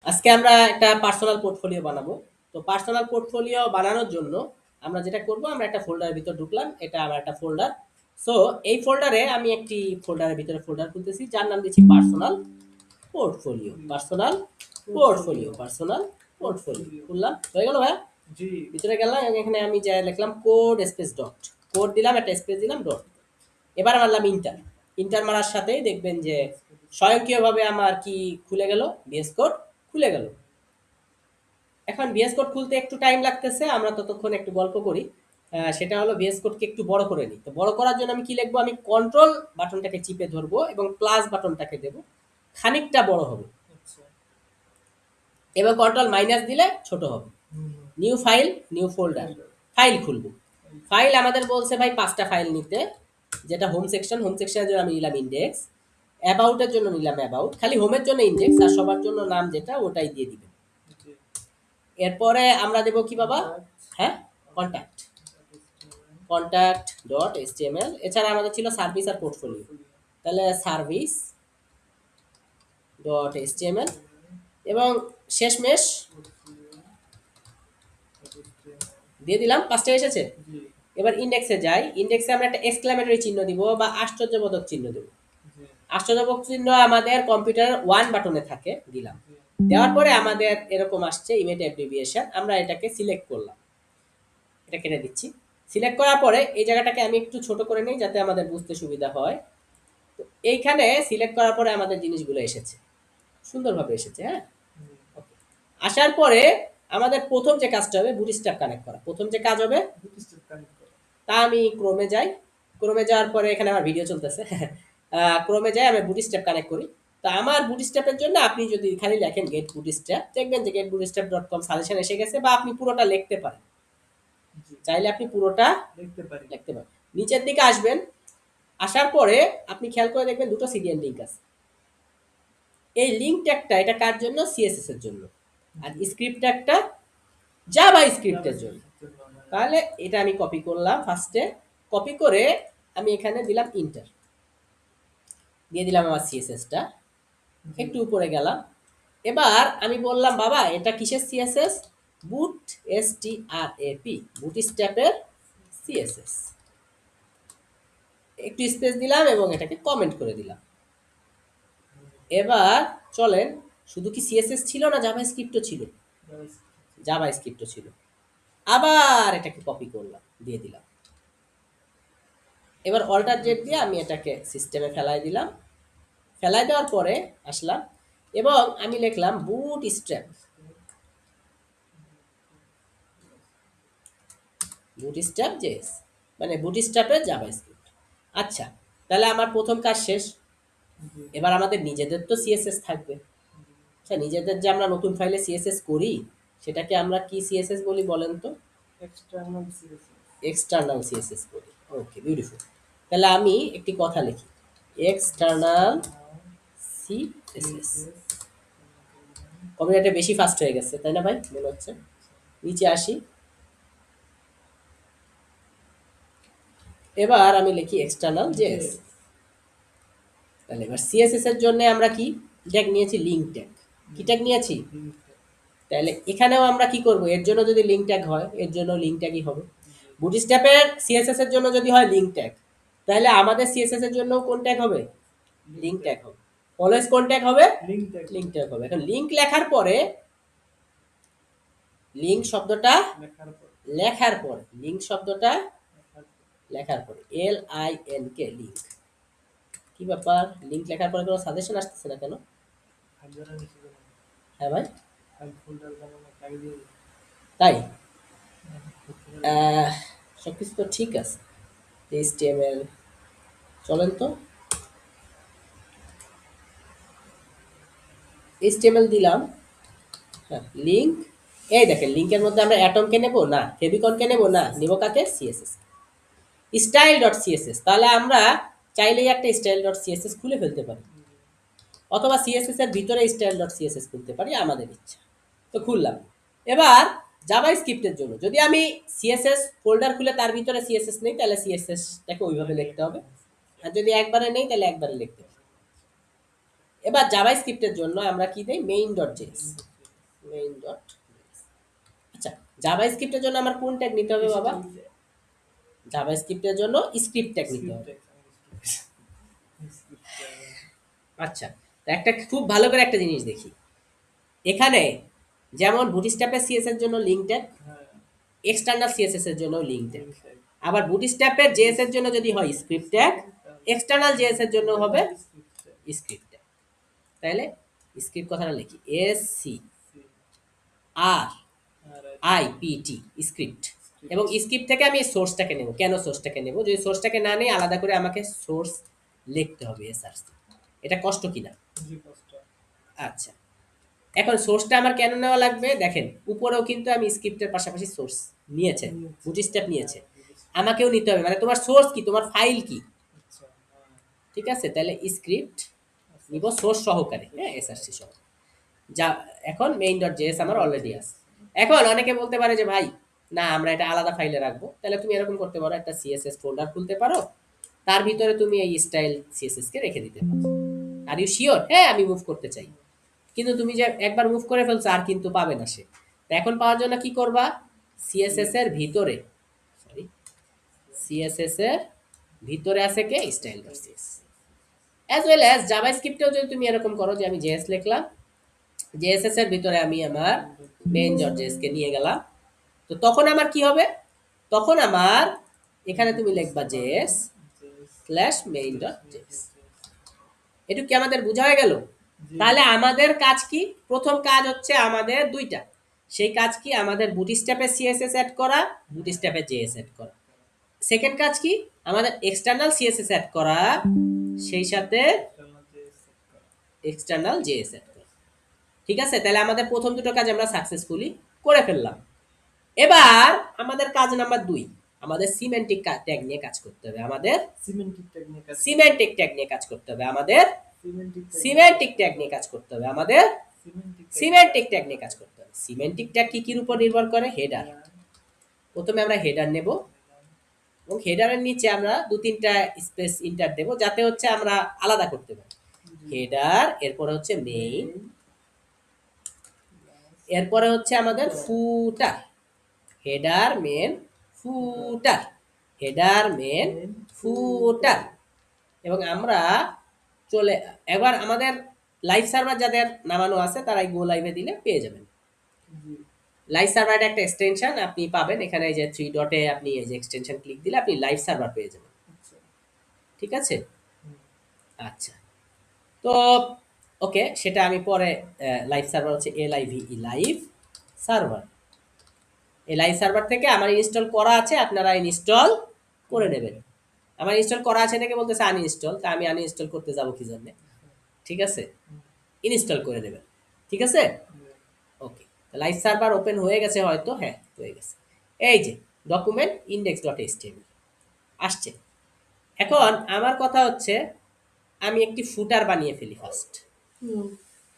আজকে আমরা একটা পার্সোনাল পোর্টফোলিও বানাবো। তো পার্সোনাল পোর্টফোলিও বানানোর জন্য আমরা যেটা করব, আমরা একটা ফোল্ডারের ভিতর ঢুকলাম। এটা আমার একটা ফোল্ডার। সো এই ফোল্ডারে আমি একটি ফোল্ডারের ভিতরে ফোল্ডার খুলতেছি, যার নাম দিচ্ছি personal portfolio. Personal portfolio, personal portfolio খুললাম। হয়ে গেল ভাইয়া? জি। ভিতরে গেলাম, এখানে আমি যা লিখলাম কোড স্পেস ডট, কোড দিলাম, একটা স্পেস দিলাম, ডট। এবার মারলাম ইন্টার। ইন্টার মারার সাথেই দেখবেন যে স্বয়ংক্রিয়ভাবে আমার কি খুলে গেল, ভিএস কোড খুলে গেল। এখন ভিএস কোড খুলতে একটু টাইম লাগতেছে, আমরা ততক্ষণ একটু গল্প করি। সেটা হলো ভিএস কোডকে একটু বড় করে নিই। তো বড় করার জন্য আমি কি লিখবো, আমি কন্ট্রোল বাটনটাকে চিপে ধরবো এবং প্লাস বাটনটাকে দেব, খানিকটা বড় হবে। এবং কন্ট্রোল মাইনাস দিলে ছোট হবে। New file, new folder, file খুলবো। ফাইল আমাদের বলছে ভাই 5টা ফাইল নিতে, যেটা হোম সেকশন। হোম সেকশনের জন্য আমি নিলাম ইন্ডেক্স, অ্যাবাউটের জন্য নিলাম অ্যাবাউট, খালি হোমের জন্য ইন্ডেক্স, আর সবার জন্য নাম যেটা ওটাই দিয়ে দিবেন। এরপরে আমরা দেব কি বাবা, হ্যাঁ, কন্ট্যাক্ট, কন্ট্যাক্ট ডট এইচটিএমএল। এছাড়া আমাদের ছিল সার্ভিস আর পোর্টফোলিও, তাহলে সার্ভিস ডট এইচটিএমএল। এবং শেষমেশ দিয়ে দিলাম, 5টা এসেছে। এবার ইন্ডেক্সে যাই, ইন্ডেক্সে আমরা একটা এক্সক্লামেটরি চিহ্ন দিব বা আশ্চর্যবোধক চিহ্ন দেব। আশ্চর্যবোধক চিহ্ন আমাদের কম্পিউটার 1 বাটনে থাকে, দিলাম। দেওয়ার পরে আমাদের এরকম আসছে ইমেজ অ্যাব্রিভিয়েশন, আমরা এটাকে সিলেক্ট করলাম, এটা কেটে দিচ্ছি। সিলেক্ট করার পরে এই জায়গাটাকে আমি একটু ছোট করে নিই যাতে আমাদের বুঝতে সুবিধা হয়। তো এইখানে সিলেক্ট করার পরে আমাদের জিনিসগুলো এসেছে, সুন্দরভাবে এসেছে। হ্যাঁ, আসার পরে আমাদের প্রথম যে কাজটা হবে বুটস্ট্র্যাপ কানেক্ট করা। প্রথম যে কাজ হবে তা আমি ক্রোমে যাই। ক্রোমে যাওয়ার পরে এখানে আমার ভিডিও চলতেছে। ক্রোমে যাই, আমি বুটস্ট্র্যাপ কানেক্ট করি। তা আমার বুটস্ট্র্যাপের জন্য আপনি যদি খালি লেখেন গেট বুটস্ট্র্যাপ, দেখবেন যে getbootstrap.com সাজেশন এসে গেছে, বা আপনি পুরোটা লিখতে পারেন, চাইলে আপনি পুরোটা লিখতে পারেন। নিচের দিকে আসবেন, আসার পরে আপনি খেয়াল করে দেখবেন দুটো সিরিয়াল লিঙ্ক আছে। এই লিঙ্ক ট্যাগটা এটা কার জন্য, সিএসএস এর জন্য, আর স্ক্রিপ্ট ট্যাগটা জাভা স্ক্রিপ্টের জন্য। তাহলে এটা আমি কপি করলাম, ফার্স্টে কপি করে আমি এখানে দিলাম ইন্টার, দিয়ে দিলাম আমার সিএসএসটা, একটু উপরে গেলাম। এবার আমি বললাম বাবা এটা কিসের সিএসএস, বুট এসটিআরএপি, বুটস্ট্র্যাপের সিএসএস। একটু স্পেস দিলাম এবং এটাকে কমেন্ট করে দিলাম। এবার চলেন, শুধু কি সিএসএস ছিল না জাভা স্ক্রিপ্টও ছিল, জাভা স্ক্রিপ্টও ছিল। আবার এটাকে কপি করলাম, দিয়ে দিলাম। এবার অল্টার জেড দিয়ে আমি এটাকে সিস্টেমে ফেলাই দিলাম। ফেলাই দেওয়ার পরে আসলাম এবং আমি লিখলাম বুটস্ট্র্যাপ, বুটস্ট্র্যাপ জেএস, মানে বুটস্ট্র্যাপের জাভা স্ক্রিপ্ট। আচ্ছা, তাহলে আমার প্রথম কাজ শেষ। এবার আমাদের নিজেদের তো সিএসএস থাকবে। আচ্ছা, নিজেদের যে আমরা নতুন ফাইলে সিএসএস করি সেটাকে আমরা কি সিএসএস বলি বলেন তো? এক্সটার্নাল সিএসএস, এক্সটার্নাল সিএসএস বলি। ওকে, বিউটিফুল। তাহলে আমি একটি কথা লিখি, এক্সটার্নাল সিএসএস। কম্পিউটারটা বেশি ফাস্ট হয়ে গেছে তাই না ভাই, মনে হচ্ছে। নিচে আসি, এবার আমি লিখি এক্সটার্নাল জেএস। তাহলে এবার সিএসএস এর জন্য আমরা কি ট্যাগ নিয়েছি, লিঙ্ক ট্যাগ। কি ট্যাগ নিয়েছি? তাহলে এখানেও আমরা কি করব, এর জন্য যদি লিঙ্ক ট্যাগ হয় এর জন্য লিঙ্ক ট্যাগই হবে। বুটস্ট্র্যাপের সিএসএস এর জন্য যদি হয় লিঙ্ক ট্যাগ, তাহলে আমাদের সিএসএস এর জন্য কোন ট্যাগ হবে, লিঙ্ক ট্যাগ হবে। অলওয়েজ কোন ট্যাগ হবে, লিঙ্ক ট্যাগ হবে। এখন লিঙ্ক লেখার পরে, লিঙ্ক শব্দটা লেখার পরে, লিঙ্ক শব্দটা লেখার পরে LINK, লিঙ্ক। কি ব্যাপার, লিঙ্ক লেখার পরে কোনো সাজেশন আসতেছে না কেন? হ্যাঁ ভাই, তাই সবকিছু তো ঠিক আছে। HTML চলেন তো, HTML দিলাম। হ্যাঁ, লিঙ্ক। এই দেখেন লিঙ্কের মধ্যে আমরা অ্যাটমকে নেব না, ফেভিকনকে নেব না, নেব কাকে, সিএসএস, স্টাইল ডট সিএসএস। তাহলে আমরা চাইলেই একটা স্টাইল ডট সিএসএস খুলে ফেলতে পারি, অথবা সিএসএস এর ভিতরে স্টাইল ডট সিএসএস খুলতে পারি, আমাদের ইচ্ছা। তো খুললাম। এবার জাভা স্ক্রিপ্টের জন্য যদি আমি সিএসএস ফোল্ডার খুলে তার ভিতরে সিএসএস নেই, তাহলে সিএসএসটাকে ওইভাবে লিখতে হবে, আর যদি একবারে নেই তাহলে একবারে লিখতে হবে। এবার জাভা স্ক্রিপ্টের জন্য আমরা কি দেই, main dot JS. Main dot. আচ্ছা, জাভাস্ক্রিপ্টের জন্য আমার কোন ট্যাগ নিতে হবে বাবা? জাভাস্ক্রিপ্টের জন্য স্ক্রিপ্ট ট্যাগ নিতে হবে। আচ্ছা, তো একটা খুব ভালো করে একটা জিনিস দেখি এখানে, যেমন বুটস্ট্র্যাপের সিএস এর জন্য লিঙ্ক ট্যাগ, এক্সটার্নাল সিএসএস এর জন্য লিঙ্ক ট্যাগ, আবার বুটস্ট্র্যাপের জেএস এর জন্য যদি হয় স্ক্রিপ্ট ট্যাগ, এক্সটার্নাল জেএস এর জন্য হবে স্ক্রিপ্ট ট্যাগ। তাহলে স্ক্রিপ্ট কথাটা লিখি S C R I P T, script. এবং স্ক্রিপ্ট থেকে আমি সোর্সটাকে নেব। কেন সোর্সটাকে নেব? যদি সোর্সটাকে না নেই আলাদা করে আমাকে সোর্স লিখতে হবে এসআরসি। এটা কষ্ট কিনা? আচ্ছা, এখন সোর্সটা আমার কেন নেওয়া লাগবে দেখেন, উপরেও কিন্তু আমি স্ক্রিপ্টের পাশাপাশি সোর্স নিয়েছে, বুটস্ট্র্যাপ নিয়েছে, আমাকেও নিতে হবে। মানে তোমার সোর্স কি, তোমার ফাইল কি, ঠিক আছে? তাহলে স্ক্রিপ্ট নিব সোর্স সহকারে, হ্যাঁ, এসআরসি সহ। যা এখন মেইন ডট জেএস আমার অলরেডি আছে। এখন অনেকে বলতে পারে যে ভাই না আমরা এটা আলাদা ফাইলে রাখবো, তাহলে তুমি এরকম করতে পারো, একটা সিএসএস ফোল্ডার খুলতে পারো, তার ভিতরে তুমি এই স্টাইল সিএসএস কে রেখে দিতে পারো। Are you sure? হ্যাঁ আমি মুভ করতে চাই। কিন্তু তুমি যে একবার মুভ করে ফেলছো আর কিন্তু পাবে না সে। তো এখন পাওয়ার জন্য কি করবা? সিএসএস এর ভিতরে, সরি, সিএসএস এর ভিতরে আছে কে style dot CSS, as well as জাভাস্ক্রিপ্টেও যদি তুমি এরকম করো যে আমি জেএস লিখলাম, জেএসএস এর ভিতরে আমি আমার মেইন ডট জেএস কে নিয়ে গেলাম, তো তখন আমার কি হবে? তখন আমার এখানে তুমি লিখবা JS slash main dot JS. এটুকু কি আমাদের বোঝা হয়ে গেল? তাহলে আমাদের কাজ কি? প্রথম কাজ হচ্ছে আমাদের দুইটা। সেই কাজ কি? আমাদের বুটস্ট্র্যাপে সিএসএস অ্যাড করা, বুটস্ট্র্যাপে জেএস অ্যাড করা। সেকেন্ড কাজ কি? আমাদের এক্সটার্নাল সিএসএস অ্যাড করা, সেই সাথে এক্সটার্নাল জেএস অ্যাড করা। ঠিক আছে? তাহলে আমাদের প্রথম দুটো কাজ আমরা সাকসেসফুলি করে ফেললাম। এবার আমাদের কাজ নাম্বার 2, আমাদের সিমেন্টিক ট্যাগ নিয়ে কাজ করতে হবে। আমাদের সিমেন্টিক ট্যাগ নিয়ে কাজ করতে হবে। আমাদের সিমেন্টিক ট্যাগ নিয়ে কাজ করতে হবে। আমাদের সিমেন্টিক ট্যাগ নিয়ে কাজ করতে হবে। সিমেন্টিক ট্যাগ কি কির উপর নির্ভর করে? হেডার। প্রথমে আমরা হেডার নেব এবং হেডারের নিচে আমরা 2-3টা স্পেস ইন্টার দেব যাতে হচ্ছে আমরা আলাদা করতে পারি। হেডার, এরপরে হচ্ছে মেইন, এরপরে হচ্ছে আমাদের ফুটার। হেডার মেন ফুটার, হেডার মেন ফুটার। এবং আমরা চলে, এবার আমাদের লাইভ সার্ভার যাদের নামানো আছে তারাই গো লাইভে দিলে পেয়ে যাবেন। লাইভ সার্ভারের একটা এক্সটেনশন আপনি পাবেন এখানে, এই যে 3 ডটে আপনি এই যে এক্সটেনশন ক্লিক দিলে আপনি লাইভ সার্ভার পেয়ে যাবেন। ঠিক আছে? আচ্ছা, তো ওকে, সেটা আমি পরে, লাইভ সার্ভার হচ্ছে LIVE, লাইভ সার্ভার। এই লাইভ সার্ভার থেকে আমার ইনস্টল করা আছে, আপনারা ইনস্টল করে নেবেন। আমার ইনস্টল করা আছে নাকি বলতেছে আনইনস্টল, তা আমি আনইনস্টল করতে যাব কি জন্য? ঠিক আছে, ইনস্টল করে নেবেন। ঠিক আছে, ওকে। লাইভ সার্ভার ওপেন হয়ে গেছে হয়তো, হ্যাঁ হয়ে গেছে। এই যে ডকুমেন্ট ইন্ডেক্স ডট এইচটিএমএল আসছে। এখন আমার কথা হচ্ছে আমি একটি ফুটার বানিয়ে ফেলি ফার্স্ট।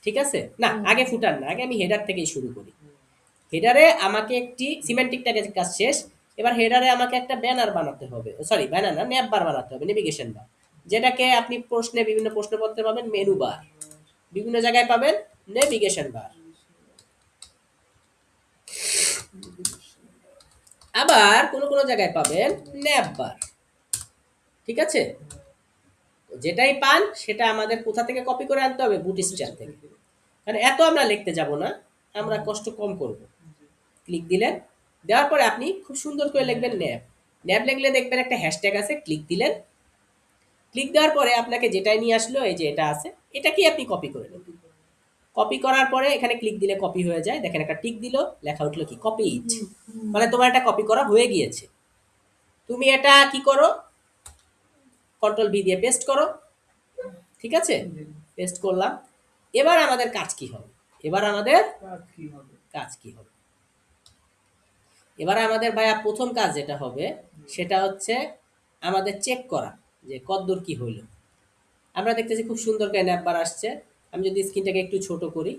ঠিক আছে, না আগে ফুটার না, আগে আমি হেডার থেকেই শুরু করি। হেডারে আমাকে একটি সিমেন্টিক ট্যাগের কাজ শেষ। এবার হেডারে আমাকে একটা ব্যানার বানাতে হবে, সরি ব্যানার না, ন্যাপ বার বানাতে হবে, নেভিগেশন বার, যেটাকে আপনি প্রশ্নে বিভিন্ন প্রশ্নপত্রে পাবেন মেনু বার, বিভিন্ন জায়গায় পাবেন নেভিগেশন বার, আবার কোন কোন জায়গায় পাবেন ন্যাপ বার। ঠিক আছে, যেটাই পান সেটা আমাদের কোথা থেকে কপি করে আনতে হবে? বুটস্ট্র্যাপ থেকে। কারণ এত আমরা লিখতে যাব না, আমরা কষ্ট কম করব। ক্লিক দিলেন, দেওয়ার পরে আপনি খুব সুন্দর করে লিখবেন ন্যাপ। ন্যাপ লিখলে দেখবেন একটা হ্যাশট্যাগ আছে, ক্লিক দিলেন। ক্লিক দেওয়ার পরে আপনাকে যেটাই নিয়ে আসলো, এই যে এটা আছে, এটাকেই আপনি কপি করে নেবেন। কপি করার পরে এখানে ক্লিক দিলে কপি হয়ে যায়। দেখেন একটা টিক দিল, লেখা উঠলো কি কপি ইট, মানে তোমার এটা কপি করা হয়ে গিয়েছে। তুমি এটা কি করো? কন্ট্রোল ভি দিয়ে পেস্ট করো। ঠিক আছে, পেস্ট করলাম। এবার আমাদের কাজ কি হবে? এবার আমাদের কাজ কি হবে? এবার আমাদের ভাইয়া প্রথম কাজ যেটা হবে সেটা হচ্ছে আমাদের চেক করা যে কতদূর কি হইল। আমরা দেখতেছি খুব সুন্দর করে ন্যাপ বার আসছে। আমি যদি স্ক্রিনটাকে একটু ছোট করি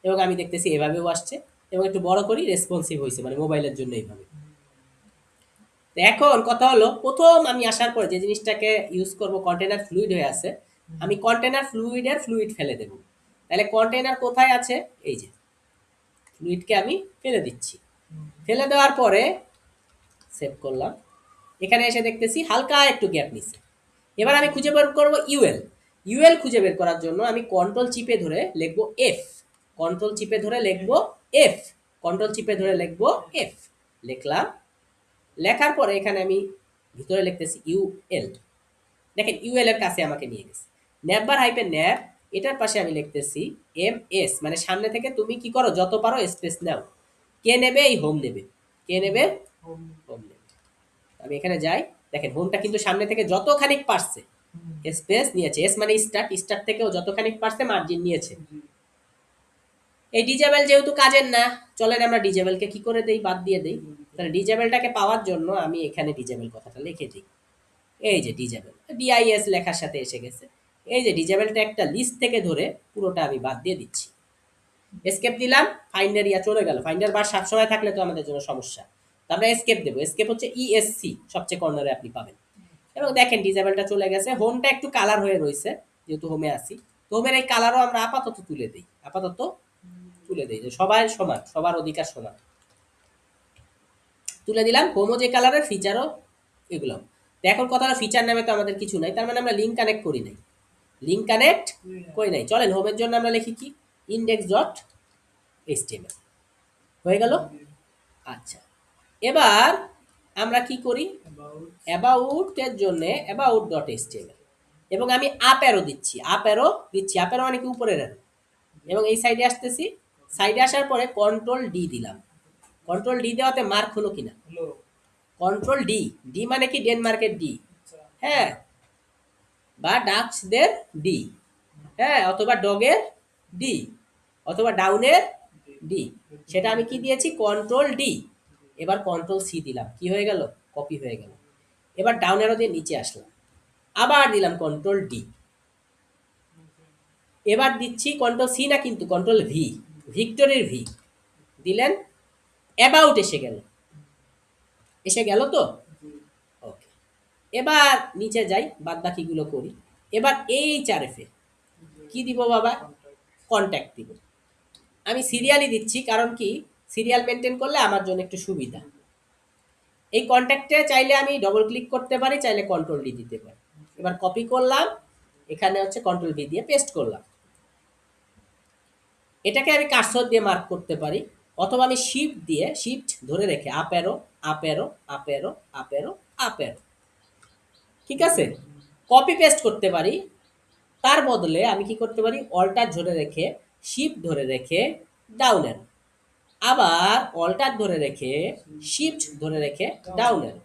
এবং আমি দেখতেছি এভাবেও আসছে, এবং একটু বড় করি, রেসপন্সিভ হয়েছে, মানে মোবাইলের জন্য এইভাবে। তো এখন কথা হলো, প্রথম আমি আসার পরে যে জিনিসটাকে ইউজ করব, কন্টেনার ফ্লুইড হয়ে আছে, আমি কন্টেনার ফ্লুইডের ফ্লুইড ফেলে দেব। তাহলে কন্টেনার কোথায় আছে? এই যে ফ্লুইডকে আমি ফেলে দিচ্ছি। ফেলে দেওয়ার পরে সেভ করলাম। এখানে এসে দেখতেছি হালকা একটু গ্যাপ নিছে। এবার আমি খুঁজে বের করব ইউএল। ইউএল খুঁজে বের করার জন্য আমি কন্ট্রোল চিপে ধরে লিখব এফ। কন্ট্রোল চিপে ধরে লিখব এফ। কন্ট্রোল চিপে ধরে লিখব এফ। লিখলাম। লেখার পরে এখানে আমি ভিতরে লিখতেছি ইউএল। দেখেন ইউএল এর কাছে আমাকে নিয়ে গেছে। ন্যাববার হাইপেন ন্যাব, এটার পাশে আমি লিখতেছি এম এস, মানে সামনে থেকে তুমি কি করো যত পারো স্পেস নাও। কে নেবে? এই হোম নেবে। কে নেবে? হোম নেবে। আমি এখানে যাই, দেখেন হোমটা কিন্তু সামনে থেকে যতখানি পারছে স্পেস নিয়েছে। এস মানে স্টার্ট, স্টার্ট থেকেও যতখানি পারছে মার্জিন নিয়েছে। এই ডিজেবল যেহেতু কাজের না, চলেন আমরা ডিজেবলকে কি করে দেই, বাদ দিয়ে দেই। তাহলে ডিজেবলটাকে পাওয়ার জন্য আমি এখানে ডিজেবল কথাটা লিখে দিই। এই যে ডিজেবল, ডিআইএস লেখার সাথে এসে গেছে। এই যে ডিজেবলটা একটা লিস্ট থেকে ধরে পুরোটা আমি বাদ দিয়ে দিচ্ছি। এসকেপ দিলাম, ফাইন্ডার ইয়া চলে গেল। ফাইন্ডার বার সবসময় থাকলে তো আমাদের জন্য সমস্যা। তো আমরা এসকেপ দেবো। এসকেপ হচ্ছে ইএসসি, সবচেয়ে কর্নারে আপনি পাবেন। এবং দেখেন ডিজেবলটা চলে গেছে। হোমটা একটু কালার হয়ে রয়েছে যেহেতু হোমে আসি। তো হোমের এই কালারও আমরা আপাতত তুলে দিই। আপাতত তুলে দিই যে সবার সমান, সবার অধিকার সমান। তুলে দিলাম। হোমো যে কালারের, ফিচারও এগুলো। তো এখন কথা হলো ফিচার নামে তো আমাদের কিছু নাই, তার মানে আমরা লিঙ্ক কানেক্ট করি নাই। লিঙ্ক কানেক্ট করি নাই। চলেন হোমের জন্য আমরা লিখি কি ইন্ডেক্স ডট এইচটিএমএল। হয়ে গেল। আচ্ছা, এবার আমরা কি করি, অ্যাবাউটের জন্য অ্যাবাউট ডট এইচটিএমএল, এবং আমি আপ অ্যারো দিচ্ছি। আপ অ্যারো দিচ্ছি, আপ অ্যারো মানে কি উপরের অ্যারো। এবং এই সাইডে আসতেছি। সাইডে আসার পরে কন্ট্রোল ডি দিলাম। কন্ট্রোল ডি দেওয়াতে মার্ক হলো কিনা, কন্ট্রোল ডি। ডি মানে কি ডেনমার্কের ডি, হ্যাঁ, বা ডাচদের ডি, হ্যাঁ, অথবা ডগের ডি, অথবা ডাউনের ডি। সেটা আমি কি দিয়েছি, কন্ট্রোল ডি। এবার কন্ট্রোল সি দিলাম, কি হয়ে গেল, কপি হয়ে গেল। এবার ডাউনেরও দিয়ে নিচে আসলাম, আবার দিলাম কন্ট্রোল ডি। এবার দিচ্ছি কন্ট্রোল সি না, কিন্তু কন্ট্রোল ভি, ভিক্টরির ভি দিলেন। অ্যাবাউট এসে গেল, এসে গেল তো, ওকে। এবার নিচে যাই, বাদ বাকিগুলো করি। এবার এই চারেফে কি দিব বাবা, কন্ট্যাক্ট দিব। আমি সিরিয়ালই দিচ্ছি, কারণ কি সিরিয়াল মেনটেন করলে আমার জন্য একটু সুবিধা। এই কন্ট্যাক্টে চাইলে আমি ডবল ক্লিক করতে পারি, চাইলে কন্ট্রোল ডি দিতে পারি। এবার কপি করলাম, এখানে হচ্ছে কন্ট্রোল ভি দিয়ে পেস্ট করলাম। এটাকে আমি কার্সর দিয়ে মার্ক করতে পারি, অথবা আমি শিফট দিয়ে, শিফট ধরে রেখে up arrow, up arrow, up arrow, up arrow, up arrow, ঠিক আছে, কপি পেস্ট করতে পারি। তার বদলে আমি কি করতে পারি, অল্টার ধরে রেখে, শিফট ধরে রেখে ডাউন অ্যারো, আবার অল্টার ধরে রেখে, শিফট ধরে রেখে ডাউন অ্যারো।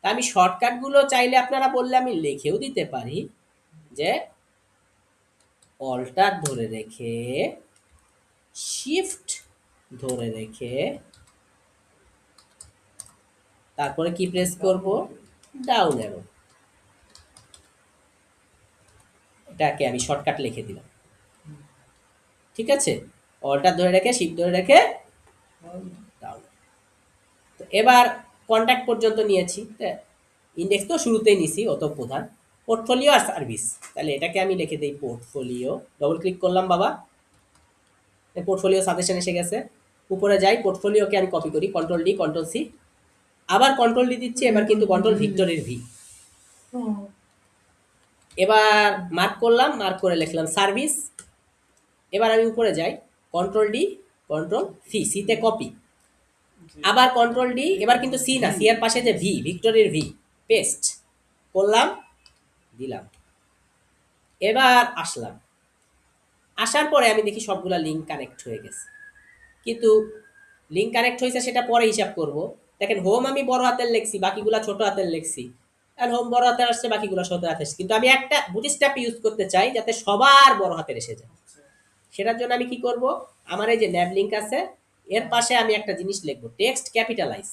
তা আমি শর্টকাটগুলো চাইলে আপনারা বললে আমি লিখেও দিতে পারি, যে অল্টার ধরে রেখে, শিফট ধরে রেখে, তারপরে কি প্রেস করব, ডাউন অ্যারো। এটাকে আমি শর্টকাট লিখে দিলাম, ঠিক আছে। অল্টার ধরে রেখে, শিফট ধরে রেখে ডাউন। তো এবার কন্ট্যাক্ট পর্যন্ত নিয়েছি, ইন্ডেক্স তো শুরুতেই নিছি, অত প্রধান। পোর্টফোলিও আর সার্ভিস, তাহলে এটাকে আমি লিখে দিই পোর্টফোলিও। ডবল ক্লিক করলাম বাবা, পোর্টফোলিও সাজেশন এসে গেছে। উপরে যাই, পোর্টফোলিওকে আমি কপি করি, কন্ট্রোল ডি, কন্ট্রোল সি, আবার কন্ট্রোল ডি দিচ্ছি। এবার কিন্তু কন্ট্রোল ভিক্টরির ভি। এবার মার্ক করলাম, মার্ক করে লিখলাম সার্ভিস। এবার আমি উপরে যাই, কন্ট্রোল ডি, কন্ট্রোল সি, সিতে কপি, আবার কন্ট্রোল ডি। এবার কিন্তু সি না, সি এর পাশে যে ভি, ভিক্টরির ভি, পেস্ট করলাম, দিলাম। এবার আসলাম, আসার পরে আমি দেখি সবগুলা লিঙ্ক কানেক্ট হয়ে গেছে। কিন্তু লিঙ্ক কানেক্ট হয়েছে সেটা পরে হিসাব করব। দেখেন হোম আমি বড় হাতের লিখছি, বাকিগুলা ছোট হাতের লিখছি। আর হোম বড় হাতের আসছে, বাকিগুলো ছোট হাতের আসছে। কিন্তু আমি একটা বুটস্ট্র্যাপ ইউজ করতে চাই যাতে সবার বড় হাতের এসে যায়। সেটার জন্য আমি কি করব, আমার এই যে ন্যাব লিঙ্ক আছে, এর পাশে আমি একটা জিনিস লিখবো, টেক্সট ক্যাপিটালাইজ।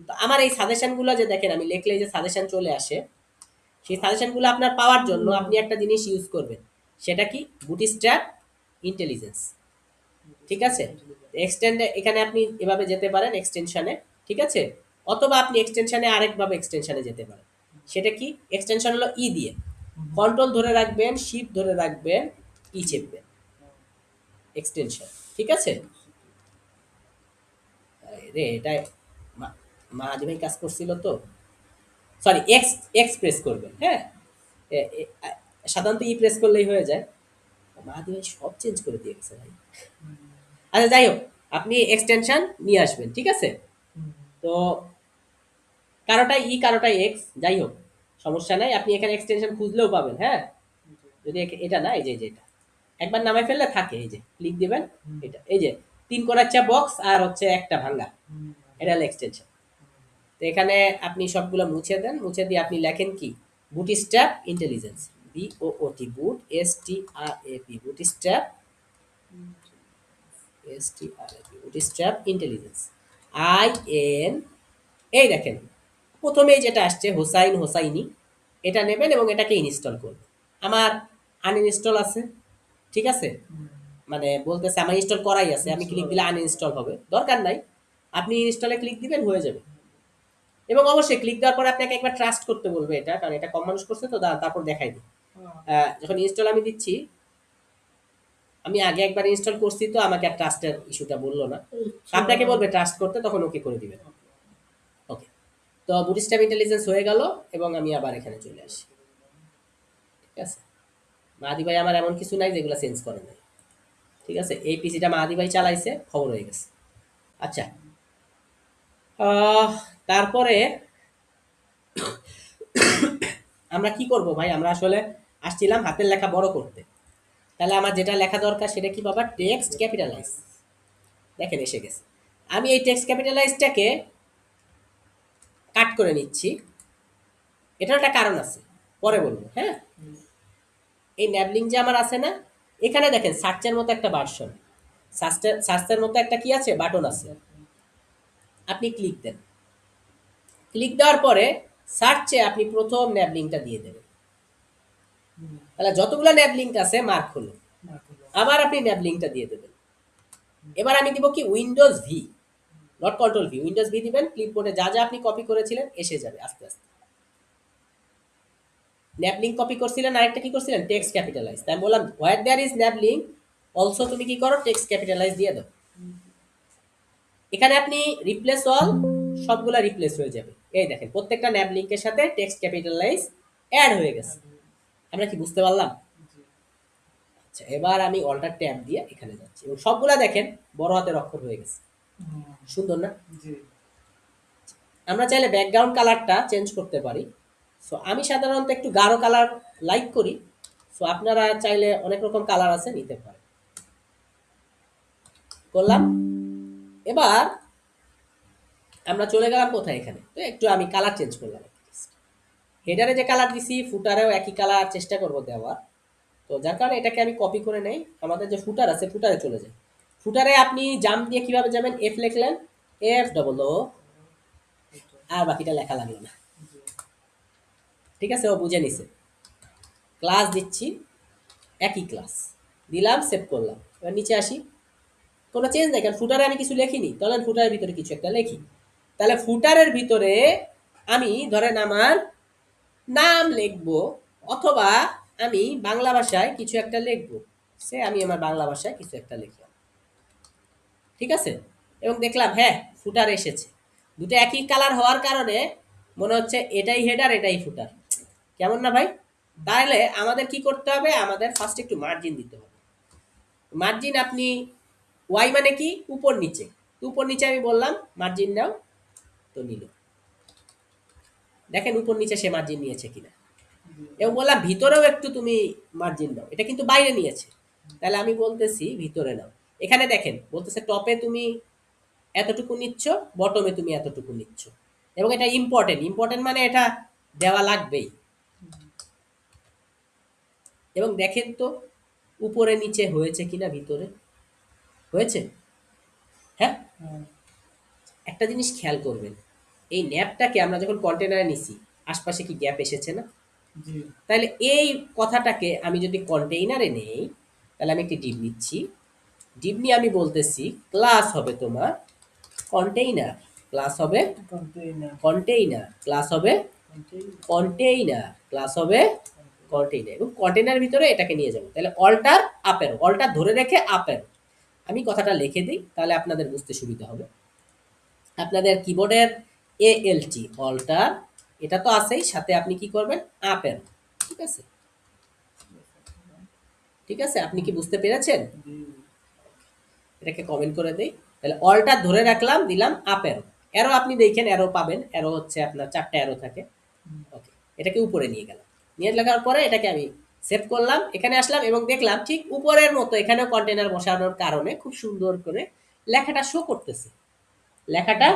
তো আমার এই সাজেশনগুলো যে দেখেন আমি লিখলে যে সাজেশন চলে আসে, সেই সাজেশনগুলো আপনার পাওয়ার জন্য আপনি একটা জিনিস ইউজ করবেন, সেটা কি বুটস্ট্র্যাপ ইন্টেলিজেন্স, ঠিক আছে। এক্সটেন্ডে এখানে আপনি এভাবে যেতে পারেন এক্সটেনশনে, ঠিক আছে, অথবা আপনি এক্সটেনশনে আরেকভাবে এক্সটেনশনে যেতে পারেন। সেটা কি, এক্সটেনশন হলো ই দিয়ে, কন্ট্রোল ধরে রাখবেন, শিফট ধরে রাখবেন, ই চেপবেন, এক্সটেনশন, ঠিক আছে। রে এটা মাহাদি ভাই কাজ করছিল তো, সরি এক্স, এক্স প্রেস করবেন, হ্যাঁ। সাধারণত ই প্রেস করলেই হয়ে যায়। মাহাদি ভাই সব চেঞ্জ করে দিয়ে গেছে ভাই। আচ্ছা যাই হোক, আপনি এক্সটেনশন নিয়ে আসবেন, ঠিক আছে। তো কারোটা ই কারোটা এক্স, যাই হোক সমস্যা নাই, আপনি এখানে এক্সটেনশন খুঁজলেও পাবেন, হ্যাঁ। যদি এটা না, এই যে এটা একবার নামাই ফেললে থাকে, এই যে ক্লিক দিবেন, এটা এই যে 3 কোণার বক্স আর হচ্ছে একটা ভাঙা, এটা হলো এক্সটেনশন। তো এখানে আপনি সবগুলো মুছে দেন, মুছে দিয়ে আপনি লেখেন কি, bootstrap intelligence, BOOT, boot STRAP, bootstrap, bootstrap intelligence, IN, এই দেখেন প্রথমেই যেটা আসছে হোসাইন হোসাইনি, এটা নেবেন এবং এটাকে ইনস্টল করবেন। আমার আনইনস্টল আছে, ঠিক আছে, মানে বলতেছে আমার ইনস্টল করাই আছে, আমি ক্লিক দিলে আনইনস্টল হবে, দরকার নাই, আপনি ইনস্টলে ক্লিক দিবেন, হয়ে যাবে। এবং অবশ্যই ক্লিক দেওয়ার পরে আপনাকে একবার ট্রাস্ট করতে বলবে এটা, কারণ এটা কম মানুষ করছে তো, তারপর দেখাই দিই। যখন ইনস্টল আমি দিচ্ছি, আমি আগে একবার ইনস্টল করছি তো আমাকে আর ট্রাস্টের ইস্যুটা বললো না, আপনাকে বলবে ট্রাস্ট করতে, তখন ওকে করে দিবেন। ওকে, তো বুটস্ট্র্যাপ ইন্টেলিজেন্স হয়ে গেল এবং আমি আবার এখানে চলে আসি, ঠিক আছে। মাহাদি ভাই আমার এমন কিছু নাই যেগুলো চেঞ্জ করে নাই, ঠিক আছে। এই পিসিটা মাহাদি ভাই চালাইছে, খবর হয়ে গেছে। আচ্ছা, আহ, তারপরে আমরা কি করব ভাই, আমরা আসলে আসছিলাম হাতের লেখা বড় করতে। তাহলে আমার যেটা লেখা দরকার সেটা কি বাবা, টেক্সট ক্যাপিটালাইজ। দেখেন এসে গেছে। আমি এই টেক্সট ক্যাপিটালাইজটাকে কাট করে নিচ্ছি, এটার একটা কারণ আছে, পরে বলবো, হ্যাঁ। এই ন্যাবলিং যে আমার আছে না, এখানে দেখেন সার্চের মতো একটা ভার্সন, সার্চের মতো একটা কি আছে, বাটন আছে, আপনি ক্লিক দেন। ক্লিক দেওয়ার পরে সার্চে আপনি প্রথম ন্যাবলিংটা দিয়ে দেবেন, তাহলে যতগুলো ন্যাবলিংক আছে মার্ক হলো, আবার আপনি ন্যাবলিংটা দিয়ে দেবেন। এবার আমি দিব কি, Windows V, not control V, Windows V দিবেন, ক্লিপবোর্ডে যা যা আপনি কপি করেছিলেন এসে যাবে আস্তে আস্তে। ন্যাবলিং কপি করছিলেন, আরেকটা কি করছিলেন, টেক্সট ক্যাপিটালাইজ, তাই আমি বললাম হোয়ার দেয়ার ইজ ন্যাবলিং অলসো তুমি কি করো, টেক্সট ক্যাপিটালাইজ দিয়ে দাও। এখানে আপনি রিপ্লেস অল, সবগুলা রিপ্লেস হয়ে যাবে। এই দেখেন প্রত্যেকটা ন্যাবলিংকের সাথে টেক্সট ক্যাপিটালাইজ অ্যাড হয়ে গেছে। আমরা কি বুঝতে পারলাম? আচ্ছা, এবার আমি অল্টার ট্যাব দিয়ে এখানে যাচ্ছি এবং সবগুলা দেখেন বড় হাতের অক্ষর হয়ে গেছে, সুন্দর না? আমরা চাইলে ব্যাকগ্রাউন্ড কালারটা চেঞ্জ করতে পারি। সো আমি সাধারণত একটু গাঢ় কালার লাইক করি, সো আপনারা চাইলে অনেক রকম কালার আছে, নিতে পারেন। করলাম। এবার আমরা চলে গেলাম কোথায়, এখানে তো একটু আমি কালার চেঞ্জ করলাম। হেডারে যে কালার দিছি ফুটারেও একই কালার চেষ্টা করব দেওয়ার, তো যার কারণে এটাকে আমি কপি করে নেই, আমাদের যে ফুটার আছে ফুটারে চলে যাই। ফুটারে আপনি জাম্প দিয়ে কিভাবে যাবেন, এফ লিখলেন, FOO, আর বাকিটা লেখা লাগলো না, ঠিক আছে, ও বুঝে নিছে। ক্লাস দিচ্ছি, একই ক্লাস দিলাম, সেভ করলাম। এবার নিচে আসি, কোনো চেঞ্জ নাই, কারণ ফুটারে আমি কিছু লিখিনি, তাহলে ফুটারের ভিতরে কিছু একটা লিখি। তাহলে ফুটারের ভিতরে আমি ধরেন আমার নাম লিখবো, অথবা আমি বাংলা ভাষায় কিছু একটা লিখবো, সে আমি আমার বাংলা ভাষায় কিছু একটা লিখলাম, ঠিক আছে। এবং দেখলাম হ্যাঁ ফুটার এসেছে, দুটো একই কালার হওয়ার কারণে মনে হচ্ছে এটাই হেডার এটাই ফুটার, কেমন না ভাই? তাহলে আমাদের কি করতে হবে, আমাদের ফার্স্ট একটু মার্জিন দিতে হবে। মার্জিন আপনি ওয়াই মানে কি, উপর নিচে, উপর নিচে আমি বললাম মার্জিন নাও, তো নিল। দেখেন উপর নিচে সে মার্জিন নিয়েছে কিনা, এবং বললাম ভিতরেও একটু তুমি মার্জিন দাও, এটা কিন্তু বাইরে নিয়েছে, তাহলে আমি বলতেছি ভিতরে নাও। এখানে দেখেন বলতেছে টপে তুমি এতটুকু নিচ্ছ, বটমে তুমি এতটুকু নিচ্ছ, এবং এটা ইম্পর্টেন্ট, ইম্পর্টেন্ট মানে এটা দেওয়া লাগবেই। এবং দেখেন তো উপরে নিচে হয়েছে কিনা, ভিতরে হয়েছে, হ্যাঁ। একটা জিনিস খেয়াল করবেন, এই ন্যাপটাকে আমরা যখন কন্টেনারে নিছি আশপাশে কি গ্যাপ এসেছে না? তাহলে এই কথাটাকে আমি যদি কন্টেইনারে নেই, তাহলে আমি একটি ডিপ নিচ্ছি, ডিপ নিয়ে আমি বলতেছি ক্লাস হবে তোমার কন্টেইনার, ক্লাস হবে কন্টেইনার, ক্লাস হবে কন্টেইনার, ক্লাস হবে কন্টেইনার, এবং কন্টেইনার ভিতরে এটাকে নিয়ে যাবো। তাহলে অল্টার আপের, অল্টার ধরে রেখে আপের, আমি কথাটা লিখে দিই তাহলে আপনাদের বুঝতে সুবিধা হবে। আপনাদের কিবোর্ডের ALT অল্টার, এটা তো আছেই, সাথে আপনি কি করবেন আপ অ্যারো। ঠিক আছে, ঠিক আছে, আপনি কি বুঝতে পেরেছেন? এটাকে কমেন্ট করে দেই। তাহলে অল্টার ধরে রাখলাম, দিলাম আপ অ্যারো। অ্যারো আপনি দেখেন অ্যারো পাবেন, অ্যারো হচ্ছে আপনার 4টা অ্যারো থাকে। ওকে, এটাকে উপরে নিয়ে গেলাম, নিয়ে লাগার পরে এটাকে আমি সেভ করলাম, এখানে আসলাম এবং দেখলাম ঠিক উপরের মতো এখানেও কন্টেনার বসানোর কারণে খুব সুন্দর করে লেখাটা শো করতেছে, লেখাটা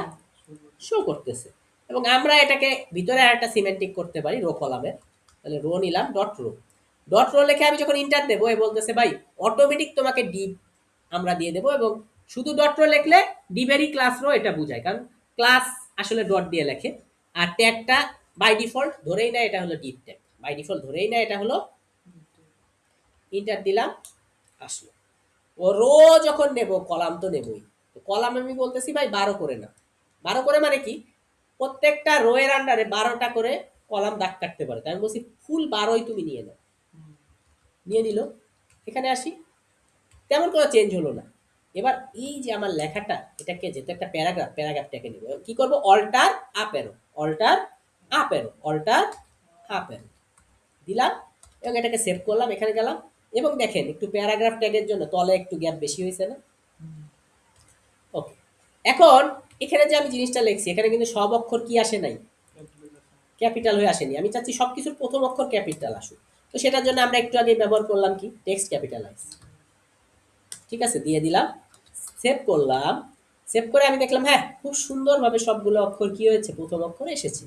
শো করতেছে। এবং আমরা এটাকে ভিতরে আরেকটা সিমেন্টিক করতে পারি রো কলামের। তাহলে রো নিলাম, ডট রো। ডট রো লিখে আমি যখন ইন্টার দেবো, এ বলতেছে ভাই অটোমেটিক তোমাকে ডিপ আমরা দিয়ে দেবো, এবং শুধু ডট রো লিখলে ডিভেরি ক্লাস রো এটা বোঝায়, কারণ ক্লাস আসলে ডট দিয়ে লেখে। আর ট্যাগটা বাই ডিফল্ট ধরেই না এটা হলো ডিপ ট্যাগ, বাই ডিফল্ট ধরেই না এটা হলো। ইন্টার দিলাম, আসলো। ও রো যখন নেব, কলাম তো নেবই, তো কলাম আমি বলতেছি ভাই 12 করে না। 12 করে মানে কি, প্রত্যেকটা রো এর আন্ডারে 12টা করে কলাম দাগ কাটতে পারে, তাই আমি বলছি ফুল 12ই তুমি নিয়ে নাও। নিয়ে নিল। এখানে আসি, তেমন কোনো চেঞ্জ হলো না। এবার এই যে আমার লেখাটা, এটাকে যেহেতু একটা প্যারাগ্রাফ, প্যারাগ্রাফটাকে নেব, কি করব, alter up arrow, alter up arrow, alter up arrow দিলাম এবং এটাকে সেভ করলাম, এখানে গেলাম। এবং দেখেন একটু প্যারাগ্রাফ ট্যাগের জন্য তলে একটু গ্যাপ বেশি হয়েছে না? ওকে, এখন এখানে যে আমি জিনিসটা লিখছি, এখানে কিন্তু সব অক্ষর কি আসে নাই, ক্যাপিটাল হয়ে আসেনি। আমি চাচ্ছি সব কিছুর প্রথম অক্ষর ক্যাপিটাল আসুক। তো সেটার জন্য আমরা একটু আগে ব্যবহার করলাম কি, টেক্সট ক্যাপিটালাইজ। ঠিক আছে, দিয়ে দিলাম, সেভ করলাম। সেভ করে আমি দেখলাম হ্যাঁ খুব সুন্দরভাবে সবগুলো অক্ষর কি হয়েছে, প্রথম অক্ষর এসেছে।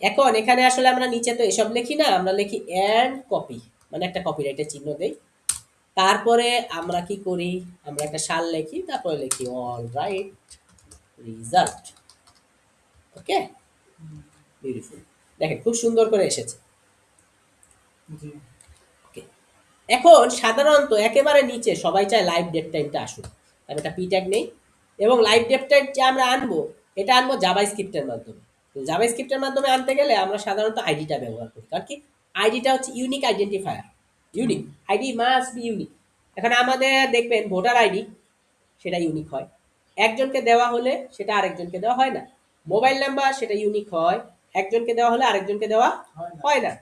এখন এখানে আসলে আমরা নিচে তো এসব লিখি না, আমরা লিখি অ্যান্ড কপি, মানে একটা কপিরাইটের চিহ্ন দেই। তারপরে আমরা কি করি, আমরা একটা সাল লিখি, তারপরে লিখি অল রাইট রিজাল্ট। ওকে, বিউটিফুল, দেখেন খুব সুন্দর করে এসেছে। ওকে, এখন সাধারণত একেবারে নিচে সবাই চায় লাইভ ডেট টাইমটা আসুক, আমি একটা পি ট্যাগ নেই এবং লাইভ ডেট টাইম যে আমরা আনবো, এটা আনবো জাভা স্ক্রিপ্টের মাধ্যমে। জাভা স্ক্রিপ্টের মাধ্যমে আনতে গেলে আমরা সাধারণত আইডিটা ব্যবহার করি, কারণ কি আইডিটা হচ্ছে unique identifier, unique ID must be unique. এখন আমাদের দেখবেন ভোটার আইডি, সেটা ইউনিক হয়, একজনকে দেওয়া হলে সেটা আরেকজনকে দেওয়া হয় না। মোবাইল নাম্বার সেটা ইউনিক হয়, একজনকে দেওয়া হলে আরেকজনকে দেওয়া হয় না।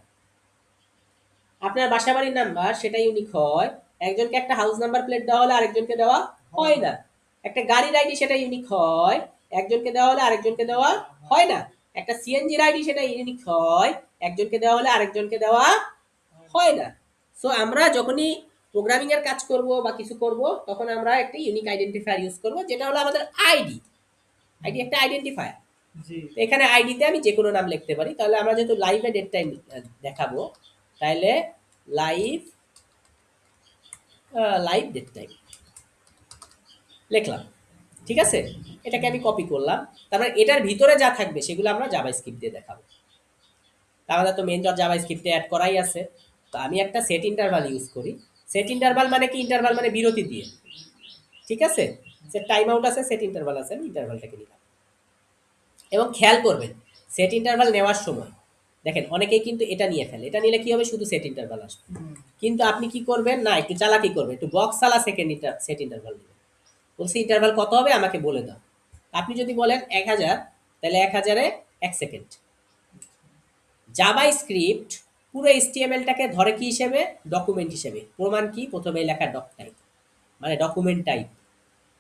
আপনার বাসা বাড়ির নাম্বার সেটা ইউনিক হয়, একজনকে একটা হাউস নাম্বার প্লেট দেওয়া হলে আরেকজনকে দেওয়া হয় না। একটা গাড়ির আইডি সেটা ইউনিক হয়, একজনকে দেওয়া হলে আরেকজনকে দেওয়া হয় না। একটা সিএনজির আইডি সেটা ইউনিক হয়, একজনকে দেওয়া হলে আরেকজনকে দেওয়া হয় না। সো আমরা যখনই প্রোগ্রামিং এর কাজ করব বা কিছু করব, তখন আমরা একটা ইউনিক আইডেন্টিফায়ার ইউজ করব, যেটা হলো আমাদের আইডি। আইডি একটা আইডেন্টিফায়ার। তো এখানে আইডিতে আমি যে কোনো নাম লিখতে পারি। তাহলে আমরা যেহেতু লাইভে ডেট টাইম দেখাবো, তাহলে লাইভ লাইভ ডেট টাইম লিখলাম। ঠিক আছে, এটাকে আমি কপি করলাম। তারপরে এটার ভিতরে যা থাকবে সেগুলো আমরা জাভা স্ক্রিপ্ট দিয়ে দেখাবো। আমাদের তো মেন জাভা স্ক্রিপ্টে অ্যাড করাই আছে। তো আমি একটা সেট ইন্টারভাল ইউজ করি। সেট ইন্টারভাল মানে কি, ইন্টারভাল মানে বিরতি দিয়ে। ঠিক আছে, সেট টাইম আউট আছে, সেট ইন্টারভাল আছে, আমি ইন্টারভালটাকে নিলাম। এবং খেয়াল করবেন সেট ইন্টারভাল নেওয়ার সময় দেখেন অনেকেই কিন্তু এটা নিয়ে ফেলে, এটা নিলে কি হবে, শুধু সেট ইন্টারভাল আসবে। কিন্তু আপনি কি করবেন না, একটু চালাকি করবেন, একটু বক্স চালা সেকেন্ড সেট ইন্টারভাল নেবেন। বলছি ইন্টারভাল কত হবে আমাকে বলে দাও। আপনি যদি বলেন 1000, তাহলে 1000-এ 1 সেকেন্ড। জাভা স্ক্রিপ্ট পুরো এইচটিএমএলটাকে ধরে কি হিসেবে, ডকুমেন্ট হিসেবে। প্রমাণ কি, প্রথমে লেখা ডক টাইপ মানে ডকুমেন্ট টাইপ।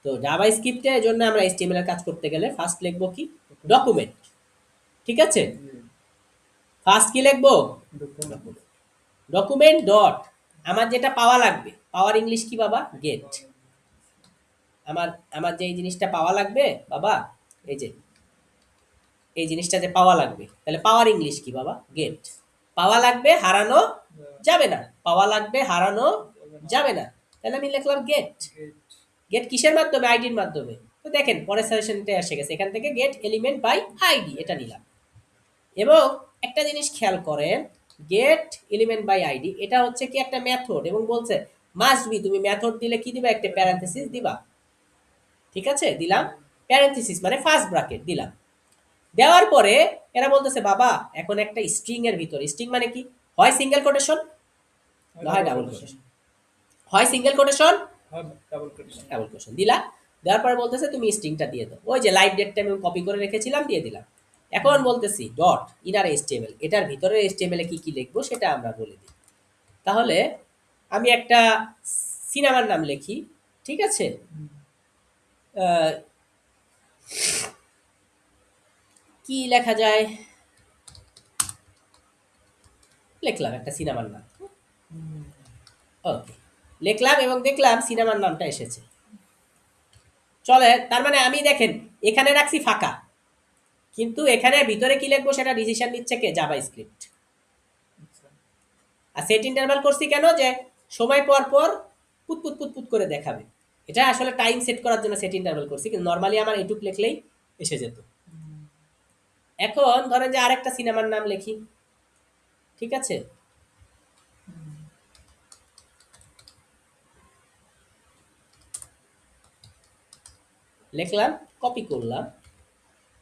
তো জাভা স্ক্রিপ্টের জন্য আমরা এইচটিএমএল এর কাজ করতে গেলে ফার্স্ট লিখবো কি, ডকুমেন্ট। ঠিক আছে, ফার্স্ট কি লিখবো, ডকুমেন্ট ডট আমার যেটা পাওয়া লাগবে, পাওয়ার ইংলিশ কি বাবা, গেট। আমার আমার যে এই জিনিসটা পাওয়া লাগবে বাবা, এই যে এই জিনিসটা যে পাওয়া লাগবে, তাহলে পাওয়ার ইংলিশ কি বাবা, গেট। পাওয়া লাগবে, হারানো যাবে না, পাওয়া লাগবে, হারানো যাবে না, তাহলে আমি লিখলাম গেট। গেট কিসের মাধ্যমে, আইডির মাধ্যমে। তো দেখেন পরের সাজেশনটা এসে গেছে, এখান থেকে গেট এলিমেন্ট বাই আইডি এটা নিলাম। এবং একটা জিনিস খেয়াল করেন, গেট এলিমেন্ট বাই আইডি এটা হচ্ছে কি একটা মেথড, এবং বলছে মাস্ট বি, তুমি মেথড দিলে কি দিবা, একটা প্যারেনথেসিস দিবা। ঠিক আছে, দিলাম প্যারেনথেসিস মানে ফার্স্ট ব্র্যাকেট দিলাম। দেওয়ার পরে এরা বলতেছে বাবা এখন একটা স্ট্রিং এর ভিতরে, স্ট্রিং মানে কি, হয় সিঙ্গেল কোটেশন না হয় ডাবল কোটেশন, হয় সিঙ্গেল কোটেশন ডাবল কোটেশন দিলা। দেওয়ার পরে বলতেছে তুমি স্ট্রিংটা দিয়ে দাও, ওই যে লাইভ ডেটটা আমি কপি করে রেখেছিলাম দিয়ে দিলাম। এখন বলতেছি ডট ইনার এইচটিএমএল, এটার ভিতরে এইচটিএমএল এ কি কি লিখবো সেটা আমরা বলে দিই। তাহলে আমি একটা সিনেমার নাম লিখি, ঠিক আছে? আহ, কি লেখা যায়, লিখলাম একটা সিনেমার নাম, ওকে লিখলাম এবং দেখলাম সিনেমার নামটা এসেছে। চলে, তার মানে আমি দেখেন এখানে রাখছি ফাঁকা, কিন্তু এখানে ভিতরে কি লিখবো সেটা ডিসিশন নিচ্ছে কে, জাভা স্ক্রিপ্ট। আর সেট ইন্টারভাল করছি কেন, যে সময় পর পর পুত পুত পুত পুত করে দেখাবে, এটা আসলে টাইম সেট করার জন্য সেট ইন্টারভাল করছি, কিন্তু নর্মালি আমার এটুক লিখলেই এসে যেত। এখন ধরেন যে আরেকটা সিনেমার নাম লিখি, ঠিক আছে? লিখলাম, কপি করলাম,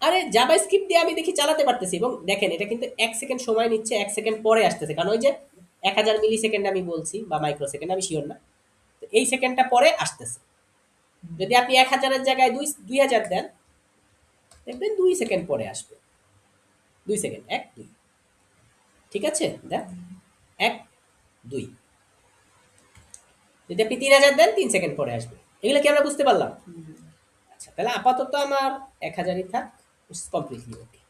আরে জাভা স্ক্রিপ্ট দিয়ে আমি দেখি চালাতে পারতেছি, এবং দেখেন এটা কিন্তু 1 সেকেন্ড সময় নিচ্ছে, 1 সেকেন্ড পরে আসতেছে, কারণ ওই যে 1000 মিলি সেকেন্ড আমি বলছি বা মাইক্রো সেকেন্ড আমি শিওর না, তো এই সেকেন্ডটা পরে আসতেছে। যদি আপনি 1000-এর জায়গায় 2000 দেন, দেখবেন 2 সেকেন্ড পরে আসবে, 2 সেকেন্ড, 1 2, ঠিক আছে? দেখ 1 2, যদি আপনি 3000 দেন 3 সেকেন্ড পরে আসবে। এগুলো কি আমরা বুঝতে পারলাম? আচ্ছা, তাহলে আপাতত আমার 1000ই থাক, কমপ্লিটলি ওকে।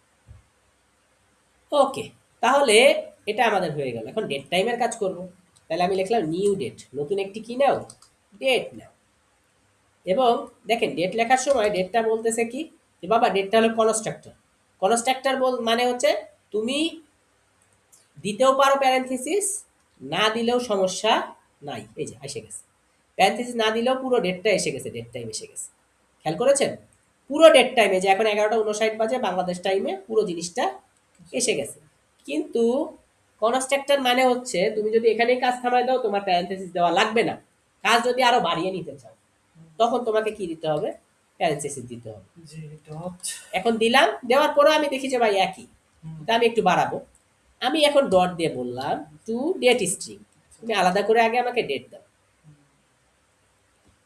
ওকে, তাহলে এটা আমাদের হয়ে গেল। এখন ডেট টাইমের কাজ করব। তাহলে আমি লিখলাম নিউ ডেট, নতুন একটি কি নাও, ডেট নাও। এবং দেখেন ডেট লেখার সময় ডেটটা বলতেছে কি, যে বাবা ডেটটা হলো কনস্ট্রাক্টর। কনস্ট্রাক্টর মানে হচ্ছে তুমি দিতেও পারো প্যারেনথেসিস, না দিলেও সমস্যা নাই, এই যে এসে গেছে। প্যারেনথেসিস না দিলেও পুরো ডেটটা এসে গেছে, ডেট টাইম এসে গেছে। খেয়াল করেছেন? পুরো ডেট টাইমে, যে এখন 11টা 59 বাজে বাংলাদেশ টাইমে, পুরো জিনিসটা এসে গেছে। কিন্তু কনস্ট্রাক্টর মানে হচ্ছে তুমি যদি এখানেই কাজ থামায় দাও, তোমার প্যারেনথেসিস দেওয়া লাগবে না। কাজ যদি আরো বাড়িয়ে নিতে চাও, তখন তোমাকে কি দিতে হবে, প্যারেনথেসিস দিতে হবে। এখন দিলাম, দেওয়ার পরে আমি দেখি যে ভাই একই, তা আমি একটু বাড়াবো। আমি এখন ডট দিয়ে বললাম টু ডেট স্ট্রিং, তুমি আলাদা করে আগে আমাকে ডেট দাও।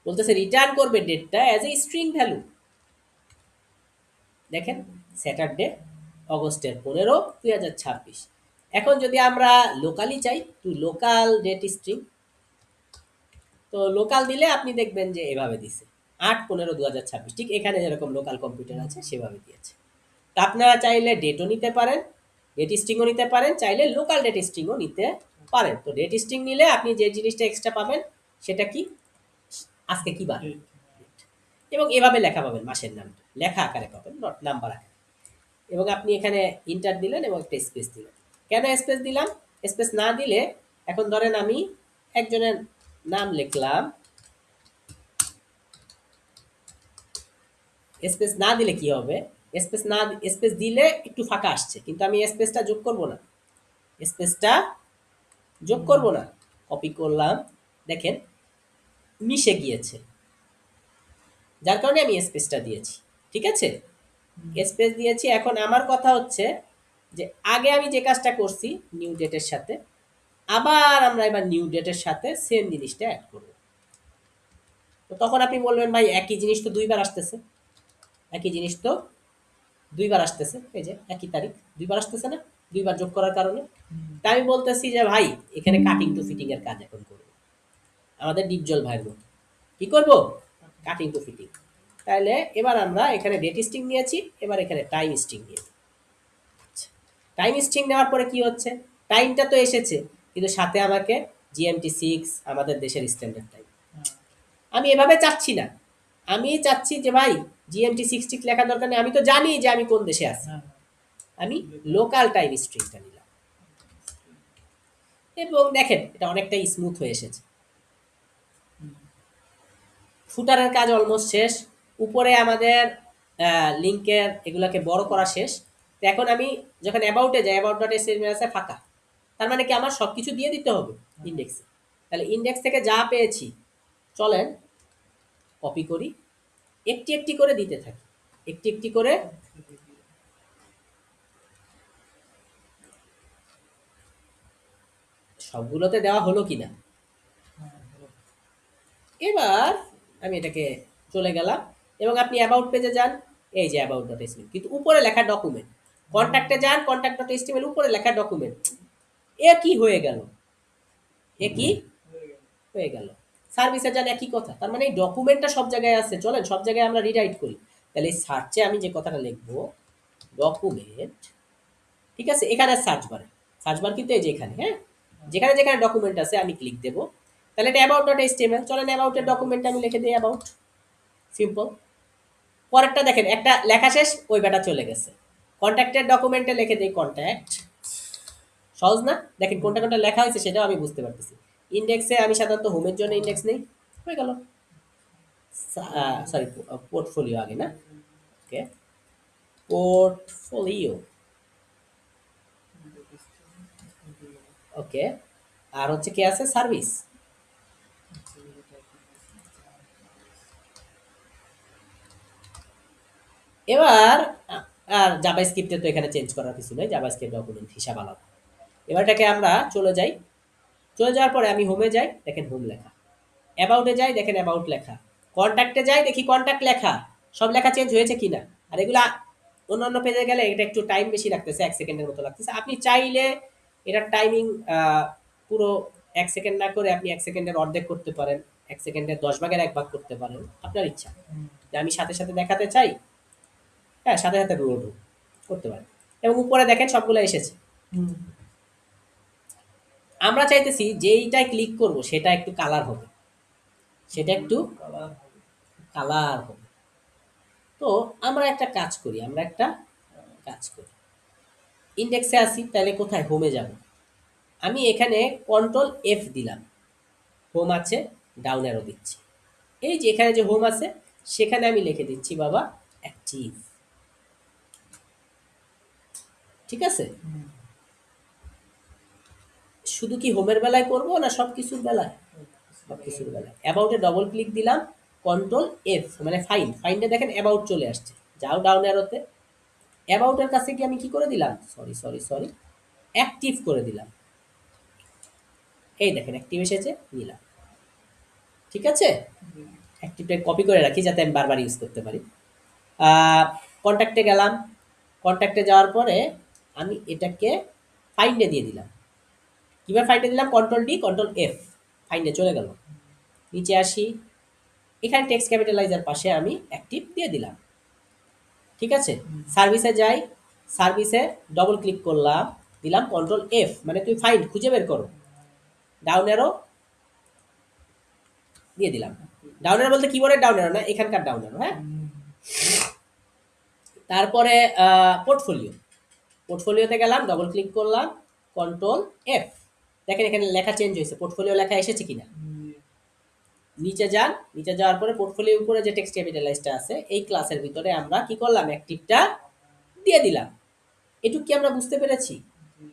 বলতেছে রিটার্ন করবে ডেটটা অ্যাজ এ স্ট্রিং ভ্যালু। দেখেন স্যাটারডে অগস্টের 15, 2026। এখন যদি আমরা লোকালি চাই, টু লোকাল ডেট স্ট্রিং, তো লোকাল দিলে আপনি দেখবেন যে এভাবে দিছে 8/15/2026, ঠিক এখানে যেরকম লোকাল কম্পিউটার আছে সেভাবে দিয়েছে। তা আপনারা চাইলে ডেটও নিতে পারেন, ডেট স্ট্রিংও নিতে পারেন, চাইলে লোকাল ডেট স্ট্রিংও নিতে পারেন। তো ডেট স্ট্রিং নিলে আপনি যে জিনিসটা এক্সট্রা পাবেন সেটা কি, আজকে কি বার, এবং এভাবে লেখা পাবেন, মাসের নাম লেখা আকারে পাবেন, নট নাম্বার আকারে। এবং আপনি এখানে ইন্টার দিলেন এবং একটা স্পেস দিলেন। কেন স্পেস দিলাম, স্পেস না দিলে, এখন ধরেন আমি একজনের নাম লিখলাম, স্পেস না দিলে কি হবে, স্পেস না, স্পেস দিলে একটু ফাঁকা আসছে, কিন্তু আমি স্পেসটা যোগ করব না, স্পেসটা যোগ করব না, কপি করলাম, দেখেন মিশে গিয়েছে, যার কারণে আমি স্পেসটা দিয়েছি, ঠিক আছে? স্পেস দিয়েছি। এখন আমার কথা হচ্ছে যে আগে আমি যে কাজটা করছি নিউ ডেটের সাথে, আবার আমরা এবার নিউ ডেটের সাথে সেম জিনিসটা অ্যাড করব। তো তখন আপনি বলবেন ভাই একই জিনিস তো দুইবার আসতেছে, একই জিনিস তো দুইবার আসতেছে, এই যে একই তারিখ দুইবার আসতেছে না, দুইবার যোগ করার কারণে। তা আমি বলতেছি যে ভাই এখানে কাটিং টু ফিটিং এর কাজ এখন করব, আমাদের ডিপজল ভাইয়ের মতো কি করব, কাটিং টু ফিটিং। তাহলে এবার আমরা এখানে ডেট স্ট্রিং নিয়েছি, এবার এখানে টাইম স্ট্রিং নিয়েছি। টাইম স্ট্রিং নেওয়ার পরে কি হচ্ছে, টাইমটা তো এসেছে, কিন্তু সাথে আমাকে GMT 6 আমাদের দেশের স্ট্যান্ডার্ড টাইম। আমি এভাবে চাচ্ছি না, আমি চাচ্ছি যে ভাই GMT 6 ঠিক লেখা দরকার নেই, আমি তো জানি যে আমি কোন দেশে আছি, আমি লোকাল টাইম স্ট্রিংটা নিলাম। এবং দেখেন এটা অনেকটাই স্মুথ হয়ে এসেছে। ফুটারের কাজ অলমোস্ট শেষ, উপরে আমাদের লিঙ্কের এগুলাকে বড় করা শেষ। তো এখন আমি যখন অ্যাবাউটে যাই, অ্যাবাউট ডট এসএমএস আছে ফাঁকা, তার মানে কি আমার সব কিছু দিয়ে দিতে হবে ইন্ডেক্সে। তাহলে ইন্ডেক্স থেকে যা পেয়েছি, চলেন কপি করি, একটি একটি করে দিতে থাকি, একটি একটি করে। সবগুলোতে দেওয়া হলো কিনা, এবার আমি এটাকে চলে গেলাম এবং আপনি অ্যাবাউট পেজে যান, এই যে অ্যাবাউট ডট এসটিএমএল, কিন্তু উপরে লেখা ডকুমেন্ট। কন্ট্যাক্টে যান, কন্ট্যাক্ট ডট এসটিএমএল, উপরে লেখা ডকুমেন্ট। এ কি হয়ে গেল, এ কি হয়ে গেল। সার্ভিসে যান, একই কথা। তার মানে এই ডকুমেন্টটা সব জায়গায় আছে, চলেন সব জায়গায় আমরা রিরাইট করি। তাহলে এই সার্চে আমি যে কথাটা লিখবো ডকুমেন্ট, ঠিক আছে, এখানে সার্চ বারে, সার্চ বার কিন্তু এই যে এখানে, হ্যাঁ, যেখানে যেখানে ডকুমেন্ট আছে আমি ক্লিক দেব। তাহলে এটা অ্যাবাউট ডট এসটিএমএল, চলেন অ্যাবাউটের ডকুমেন্ট আমি লিখে দিই অ্যাবাউট, সিম্পল। পরেরটা দেখেন, একটা লেখা শেষ, ওই বেটা চলে গেছে। কন্ট্যাক্টের ডকুমেন্টে লিখে দিই কন্ট্যাক্ট, সহজ না? দেখেন কোনটা কোনটা লেখা হয়েছে সেটাও আমি বুঝতে পারতেছি। ইন্ডেক্সে আমি সাধারণত হোমের জন্য ইন্ডেক্স নেই, হয়ে গেল। সরি, পোর্টফোলিও আগে না, ওকে, পোর্টফোলিও, ওকে। আর হচ্ছে কি আছে, সার্ভিস। এবার আর জাভাস্ক্রিপ্টে তো এখানে চেঞ্জ করার কিছু নেই, জাভাস্ক্রিপ্ট ডকুমেন্ট হিসাব আলাদা। এবারটাকে আমরা চলে যাই, চলে যাওয়ার পরে আমি হোমে যাই, দেখেন হোম লেখা। অ্যাবাউটে যাই, দেখেন অ্যাবাউট লেখা। কন্ট্যাক্টে যাই, দেখি কন্ট্যাক্ট লেখা। সব লেখা চেঞ্জ হয়েছে কিনা। আর এগুলা অন্যান্য পেজে গেলে এটা একটু টাইম বেশি লাগতেছে, 1 সেকেন্ডের মতো লাগতেছে। আপনি চাইলে এটার টাইমিং পুরো 1 সেকেন্ড না করে আপনি 1 সেকেন্ডের অর্ধেক করতে পারেন, 1 সেকেন্ডের 10 ভাগের 1 ভাগ করতে পারেন, আপনার ইচ্ছা। যে আমি সাথে সাথে দেখাতে চাই, হ্যাঁ, সাথে সাথে লোড করতে পারেন। এবং উপরে দেখেন সবগুলো এসেছে। আমরা চাইতেছি যেইটাই ক্লিক করব সেটা একটু কালার হবে, সেটা একটু কালার হবে। তো আমরা একটা কাজ করি, ইন্ডেক্সে আসি, তাহলে কোথায়, হোমে যাব। আমি এখানে কন্ট্রোল এফ দিলাম, হোম আছে, ডাউন অ্যারো দিচ্ছি। এই যে এখানে যে হোম আছে সেখানে আমি লিখে দিচ্ছি বাবা অ্যাক্টিভ, ঠিক আছে। শুধু কি হোমের বেলায় করব না সব কিছুর বেলায়? সব কিছুর বেলায়। অ্যাবাউটে ডবল ক্লিক দিলাম, কন্ট্রোল এফ মানে ফাইন্ডে দেখেন অ্যাবাউট চলে আসছে। যাও ডাউন অ্যারোতে, অ্যাবাউটের কাছে কি আমি কি করে দিলাম, সরি অ্যাক্টিভ করে দিলাম। এই দেখেন অ্যাক্টিভ এসেছে, নিলাম, ঠিক আছে। অ্যাক্টিভটা কপি করে রাখি যাতে আমি বারবার ইউজ করতে পারি। কন্ট্যাক্টে গেলাম, কন্ট্যাক্টে যাওয়ার পরে আমি এটাকে ফাইন্ডে দিয়ে দিলাম। কীভাবে ফাইন্ডে দিলাম, কন্ট্রোল ডি কন্ট্রোল এফ, ফাইন্ডে চলে গেল। নিচে আসি, এখানে টেক্সট ক্যাপিটালাইজার পাশে আমি অ্যাক্টিভ দিয়ে দিলাম, ঠিক আছে। সার্ভিসে যাই, সার্ভিসে ডবল ক্লিক করলাম, দিলাম কন্ট্রোল এফ মানে তুমি ফাইন্ড খুঁজে বের করো, ডাউন অ্যারো দিয়ে দিলাম। ডাউন অ্যারো বলতে কিবোর্ডের ডাউন অ্যারো না, এখানকার ডাউন অ্যারো, হ্যাঁ। তারপরে পোর্টফোলিওতে গেলাম, ডবল ক্লিক করলাম, কন্ট্রোল এফ, দেখেন এখানে লেখা চেঞ্জ হয়েছে, পোর্টফোলিও লেখা এসেছে কিনা। নিচে যান, নিচে যাওয়ার পরে পোর্টফোলিওর উপরে যে টেক্সট ক্যাপিটালাইজটা আছে এই ক্লাসের ভিতরে আমরা কি করলাম, অ্যাক্টিভটা দিয়ে দিলাম। এটুকু কি আমরা বুঝতে পেরেছি,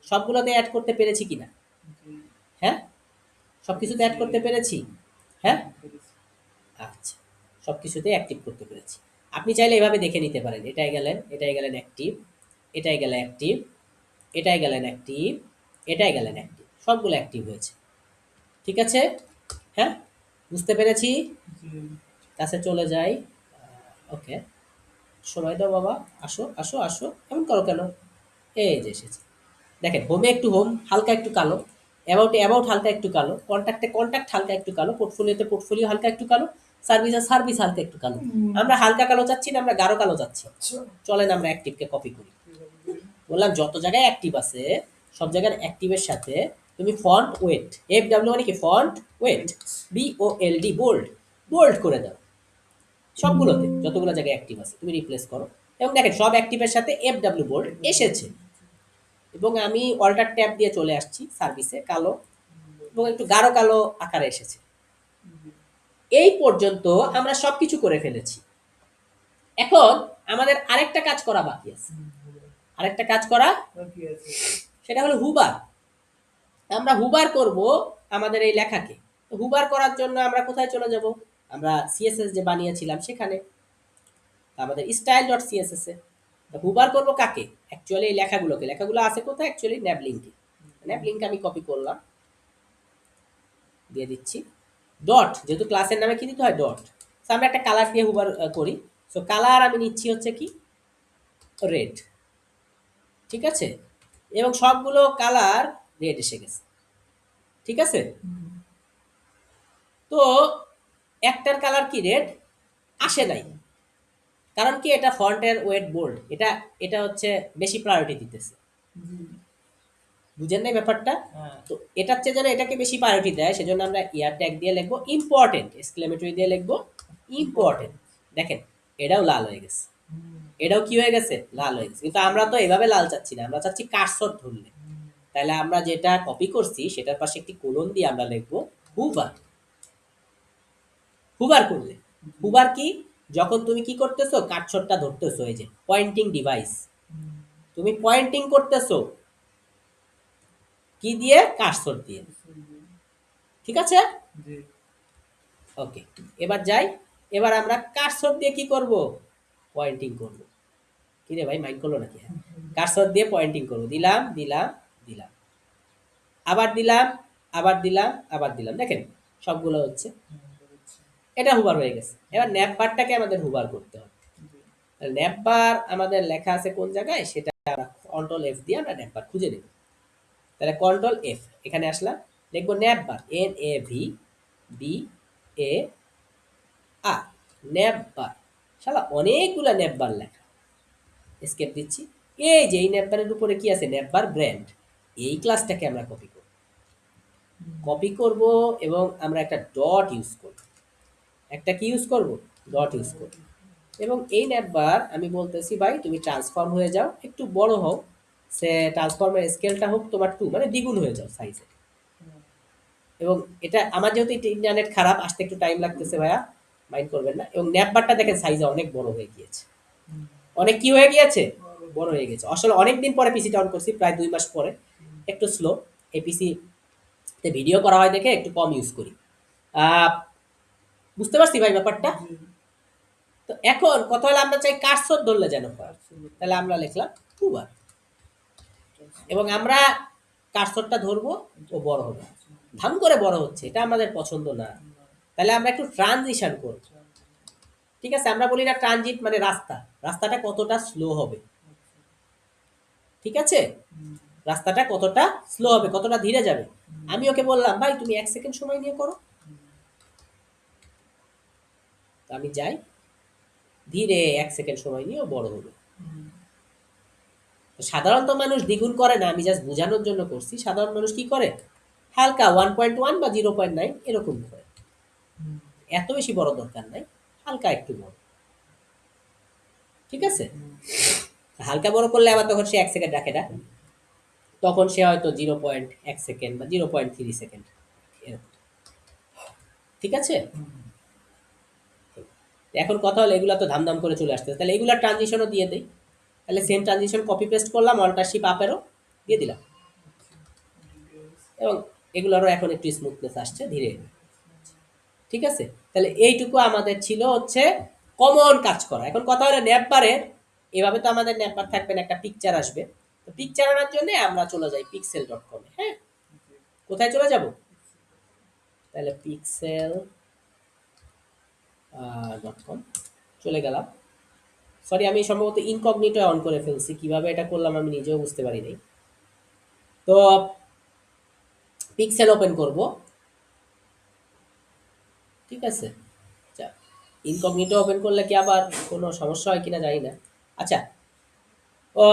সবগুলোতে অ্যাড করতে পেরেছি কিনা? হ্যাঁ, সব কিছুতে অ্যাড করতে পেরেছি, হ্যাঁ, আচ্ছা, সব কিছুতে অ্যাক্টিভ করতে পেরেছি। আপনি চাইলে এভাবে দেখে নিতে পারেন, এটাই গেলেন অ্যাক্টিভ, এটাই গেলেন অ্যাক্টিভ, এটাই গেলেন অ্যাক্টিভ, এটাই গেলেন অ্যাক্টিভ, সবগুলো অ্যাক্টিভ হয়েছে, ঠিক আছে। হ্যাঁ, বুঝতে পেরেছি। কাছে চলে যাই, ওকে, সময় দাও বাবা, আসো আসো আসো, এমন করো কেন। এই যে এসেছে, দেখেন হোমে একটু হোম হালকা একটু কালো, অ্যাবাউটে অ্যাবাউট হালকা একটু কালো, কন্ট্যাক্টে কন্ট্যাক্ট হালকা একটু কালো, পোর্টফোলিওতে পোর্টফোলিও হালকা একটু কালো, সার্ভিসে সার্ভিস হালকা একটু কালো। আমরা হালকা কালো চাচ্ছি না, আমরা গাঢ় কালো চাচ্ছি। চলেন আমরা অ্যাক্টিভকে কপি করি। বললাম যত জায়গায় অ্যাক্টিভ আছে সব জায়গার অ্যাক্টিভের সাথে তুমি ফন্ট ওয়েট, এফ ডাব্লিউ মানে কি font weight, BOLD bold, bold করে দাও। সবগুলোতে যতগুলো জায়গায় অ্যাক্টিভ আছে তুমি রিপ্লেস করো, এবং দেখেন সব অ্যাক্টিভের সাথে FW বোল্ড এসেছে। এবং আমি অল্টার ট্যাব দিয়ে চলে আসছি সার্ভিসে, কালো এবং একটু গাঢ় কালো আকারে এসেছে। এই পর্যন্ত আমরা সবকিছু করে ফেলেছি। এখন আমাদের আরেকটা কাজ করা বাকি আছে, সেটা হলো হুবার। আমরা হুবার করব আমাদের এই লেখাকে। হুবার করার জন্য আমরা কোথায় চলে যাব, আমরা সিএসএস যে বানিয়েছিলাম সেখানে, আমাদের style.css এ হুবার করব কাকে, অ্যাকচুয়ালি এই লেখাগুলো আছে কোথায়, অ্যাকচুয়ালি ন্যাব লিঙ্কে। ন্যাব লিঙ্ক আমি কপি করলাম, দিয়ে দিচ্ছি ডট, যেহেতু ক্লাসের নামে কি দিতে হয় ডট, তো আমরা একটা কালার দিয়ে হুবার করি। সো কালার আমি নিচ্ছি হচ্ছে কি রেড, ঠিক আছে, এবং সবগুলো কালার রেড এসে গেছে, ঠিক আছে। তো একটার কালার কি রেড আসে নাই, কারণ কি এটা ফন্টের ওয়েট বোল্ড, এটা এটা হচ্ছে বেশি প্রায়োরিটি দিতেছে, বুঝেন নাই ব্যাপারটা। তো এটার চেয়ে যেন এটাকে বেশি প্রায়োরিটি দেয়, সেজন্য আমরা ইয়ার ট্যাগ দিয়ে লিখবো ইম্পর্টেন্ট, এক্সক্লেমেটরি দিয়ে লিখবো ইম্পর্টেন্ট। দেখেন এটাও লাল হয়ে গেছে, এটাও কি হয়ে গেছে, লাল হয়ে গেছে। কিন্তু আমরা তো এভাবে লাল চাচ্ছি না, আমরা চাচ্ছি কার্সর ধরলে। তাহলে আমরা যেটা কপি করছি সেটার পাশে একটি কোলন দিয়ে আমরা লিখবো হুভার। হুভার করলে, হুভার কি, যখন তুমি কি করতেছো কার্সরটা ধরতেছো, এই যে পয়েন্টিং ডিভাইস, তুমি পয়েন্টিং করতেছো কি দিয়ে, কার্সর দিয়ে, ঠিক আছে। ওকে, এবার যাই, এবার আমরা কার্সর দিয়ে কি করব, পয়েন্টিং করব। কি রে ভাই মাইন্ড করলো নাকি, কার্সর দিয়ে পয়েন্টিং করব, দিলাম দিলাম দিলাম, আবার দিলাম আবার দিলাম আবার দিলাম, দেখেন সবগুলো হচ্ছে, এটা হুবার হয়ে গেছে। এবার ন্যাপ বারটাকে আমাদের হুবার করতে হবে। ন্যাপ বার আমাদের লেখা আছে কোন জায়গায়, সেটা আমরা কন্ট্রোল এফ দিয়ে আমরা ন্যাপ বার খুঁজে নেব। তাহলে কন্ট্রোল এফ, এখানে আসলাম, লিখবো ন্যাপ বার, NAVBA আর ন্যাপ বার, শালা অনেকগুলা ন্যাপ বার লেখা, এসকেপ দিচ্ছি। এই যে এই ন্যাপ বারের উপরে কি আছে, ন্যাপ বার ব্র্যান্ড, এই ক্লাসটাকে আমরা কপি করব এবং আমরা একটা ডট ইউজ করব, একটা কি ইউজ করব, ডট ইউজ করব। এবং এই ন্যাপ বার আমি বলতেছি ভাই তুমি ট্রান্সফর্ম হয়ে যাও, একটু বড় হও, সে ট্রান্সফর্মের স্কেলটা হোক তোমার 2, মানে দ্বিগুণ হয়ে যাও সাইজে। এবং এটা আমার যেহেতু ইন্টারনেট খারাপ, আসতে একটু টাইম লাগতেছে ভাইয়া, মাইন্ড করবেন না। এবং ন্যাপ বারটা দেখেন সাইজে অনেক বড় হয়ে গিয়েছে, অনেক কি হয়ে গিয়েছে, বড় হয়ে গেছে। আসলে অনেকদিন পরে পিসিটা অন করছি, প্রায় 2 মাস পরে, একটু স্লো এই পিসি তে ভিডিও করা হয় দেখে একটু কম ইউজ করি। আহ, বুঝতে পারছি ভাই ব্যাপারটা। তো এখন কথা হলো আমরা চাই কার্সর ধরলে যেন হয়, তাহলে আমরা লিখলাম হুবার, এবং আমরা কার্সরটা ধরবো ও বড় হবে, ধাম করে বড় হচ্ছে, এটা আমাদের পছন্দ না। তাহলে আমরা একটু ট্রানজিশন করব, ঠিক আছে। আমরা বলি না ট্রানজিট মানে রাস্তা, রাস্তাটা কতটা স্লো হবে, ঠিক আছে, রাস্তাটা কতটা স্লো হবে, কতটা ধীরে যাবে। আমি ওকে বললাম ভাই তুমি 1 সেকেন্ড সময় নিয়ে করো, তো আমি যাই, ধীরে 1 সেকেন্ড সময় নিয়ে ও বড় হলো। তো সাধারণত মানুষ দ্বিগুণ করে না, আমি জাস্ট বোঝানোর জন্য করছি। সাধারণ মানুষ কি করে, হালকা 1.1 বা 0.9 এরকম করে, এত বেশি বড় দরকার নাই, হালকা একটু বড়, ঠিক আছে। হালকা বড় করলে আবার তখন সে 1 সেকেন্ড রাখে না, তখন সে হয়তো 0.1 সেকেন্ড বা 0.3 সেকেন্ড এরকম, ঠিক আছে। এখন কথা হলো এগুলা তো ধামধাম করে চলে আসতেছে, তাহলে এগুলা ট্রানজিশনও দিয়ে দেই। তাহলে সেম ট্রানজিশন কপি পেস্ট করলাম, অল্টারশিপ আপেরও দিয়ে দিলাম, এবং এগুলোরও এখন একটু স্মুথনেস আসছে ধীরে, ঠিক আছে। তাহলে এইটুকু আমাদের ছিল হচ্ছে কমন কাজ করা। এখন কথা হলো ন্যাপবারের, এভাবে তো আমাদের ন্যাপবার থাকবে না, একটা পিকচার আসবে। তো পিকচার আনার জন্য আমরা চলে যাই pixel.com এ। হ্যাঁ, কোথায় চলে যাব, তাহলে pixel.com চলে গেলাম। সরি আমি সম্ভবত ইনকগনিটো অন করে ফেলছি, কিভাবে এটা করলাম আমি নিজেও বুঝতে পারি নাই। তো পিক্সেল ওপেন করব, ঠিক আছে। আচ্ছা, ইনকগনিটো ওপেন করলে কি আবার কোনো সমস্যা হয় কিনা জানি না। আচ্ছা, ও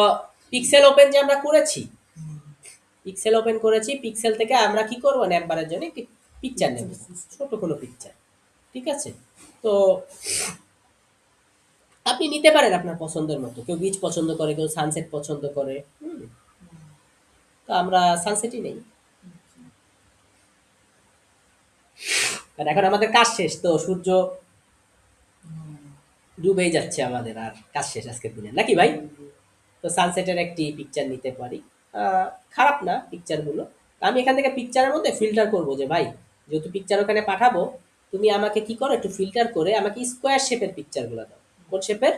পিক্সেল ওপেন যে আমরা করেছি, পিক্সেল ওপেন করেছি, পিক্সেল থেকে আমরা কি করব, ন্যাপবারের জন্য একটি পিকচার নেব, ছোট কোনো পিকচার, ঠিক আছে। তো আপনি নিতে পারেন আপনার পছন্দের মতো, কেউ বিচ পছন্দ করে, কেউ সানসেট পছন্দ করে। তো আমরা সানসেটই নেই, কারণ এখন আমাদের কাজ শেষ, তো সূর্য ডুবেই যাচ্ছে আমাদের, আর কাজ শেষ আজকের দিনে, নাকি ভাই। তো সানসেটের একটি পিকচার নিতে পারি, খারাপ না পিকচারগুলো। আমি এখান থেকে পিকচারের মধ্যে ফিল্টার করব, যে ভাই যেহেতু পিকচার ওখানে পাঠাবো, তুমি আমাকে কি করো একটু ফিল্টার করে আমাকে স্কোয়ার শেপের পিকচারগুলো দাও। কোন শেপের,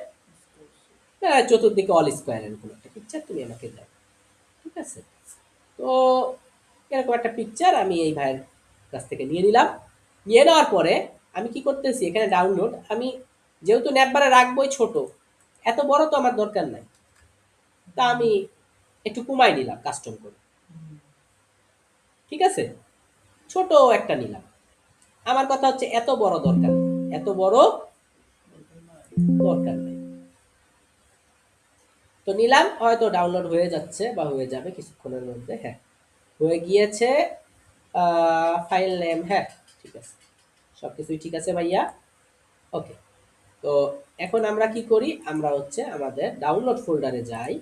চতুর্দিকে অল স্কোয়ারের কোনো একটা পিকচার তুমি আমাকে দাও, ঠিক আছে। তো এরকম একটা পিকচার আমি এই ভাইয়ের কাছ থেকে নিয়ে নিলাম। নিয়ে নেওয়ার পরে আমি কি করতেছি এখানে ডাউনলোড, আমি যেহেতু ন্যাপবারে রাখবোই ছোট, এত বড় তো আমার দরকার নাই, তা আমি একটু কমাই নিলাম কাস্টম করে। ঠিক আছে, ছোট একটা নিলাম। আমার কথা হচ্ছে এত বড় দরকার নেই, এত বড় দরকার নেই। তো নিলাম, হয়তো ডাউনলোড হয়ে যাচ্ছে বা হয়ে যাবে কিছুক্ষণের মধ্যে। হ্যাঁ, হয়ে গিয়েছে। ফাইল নেম, হ্যাঁ ঠিক আছে, সব কিছুই ঠিক আছে ভাইয়া। ওকে, তো এখন আমরা কি করি, আমরা হচ্ছে আমাদের ডাউনলোড ফোল্ডারে যাই,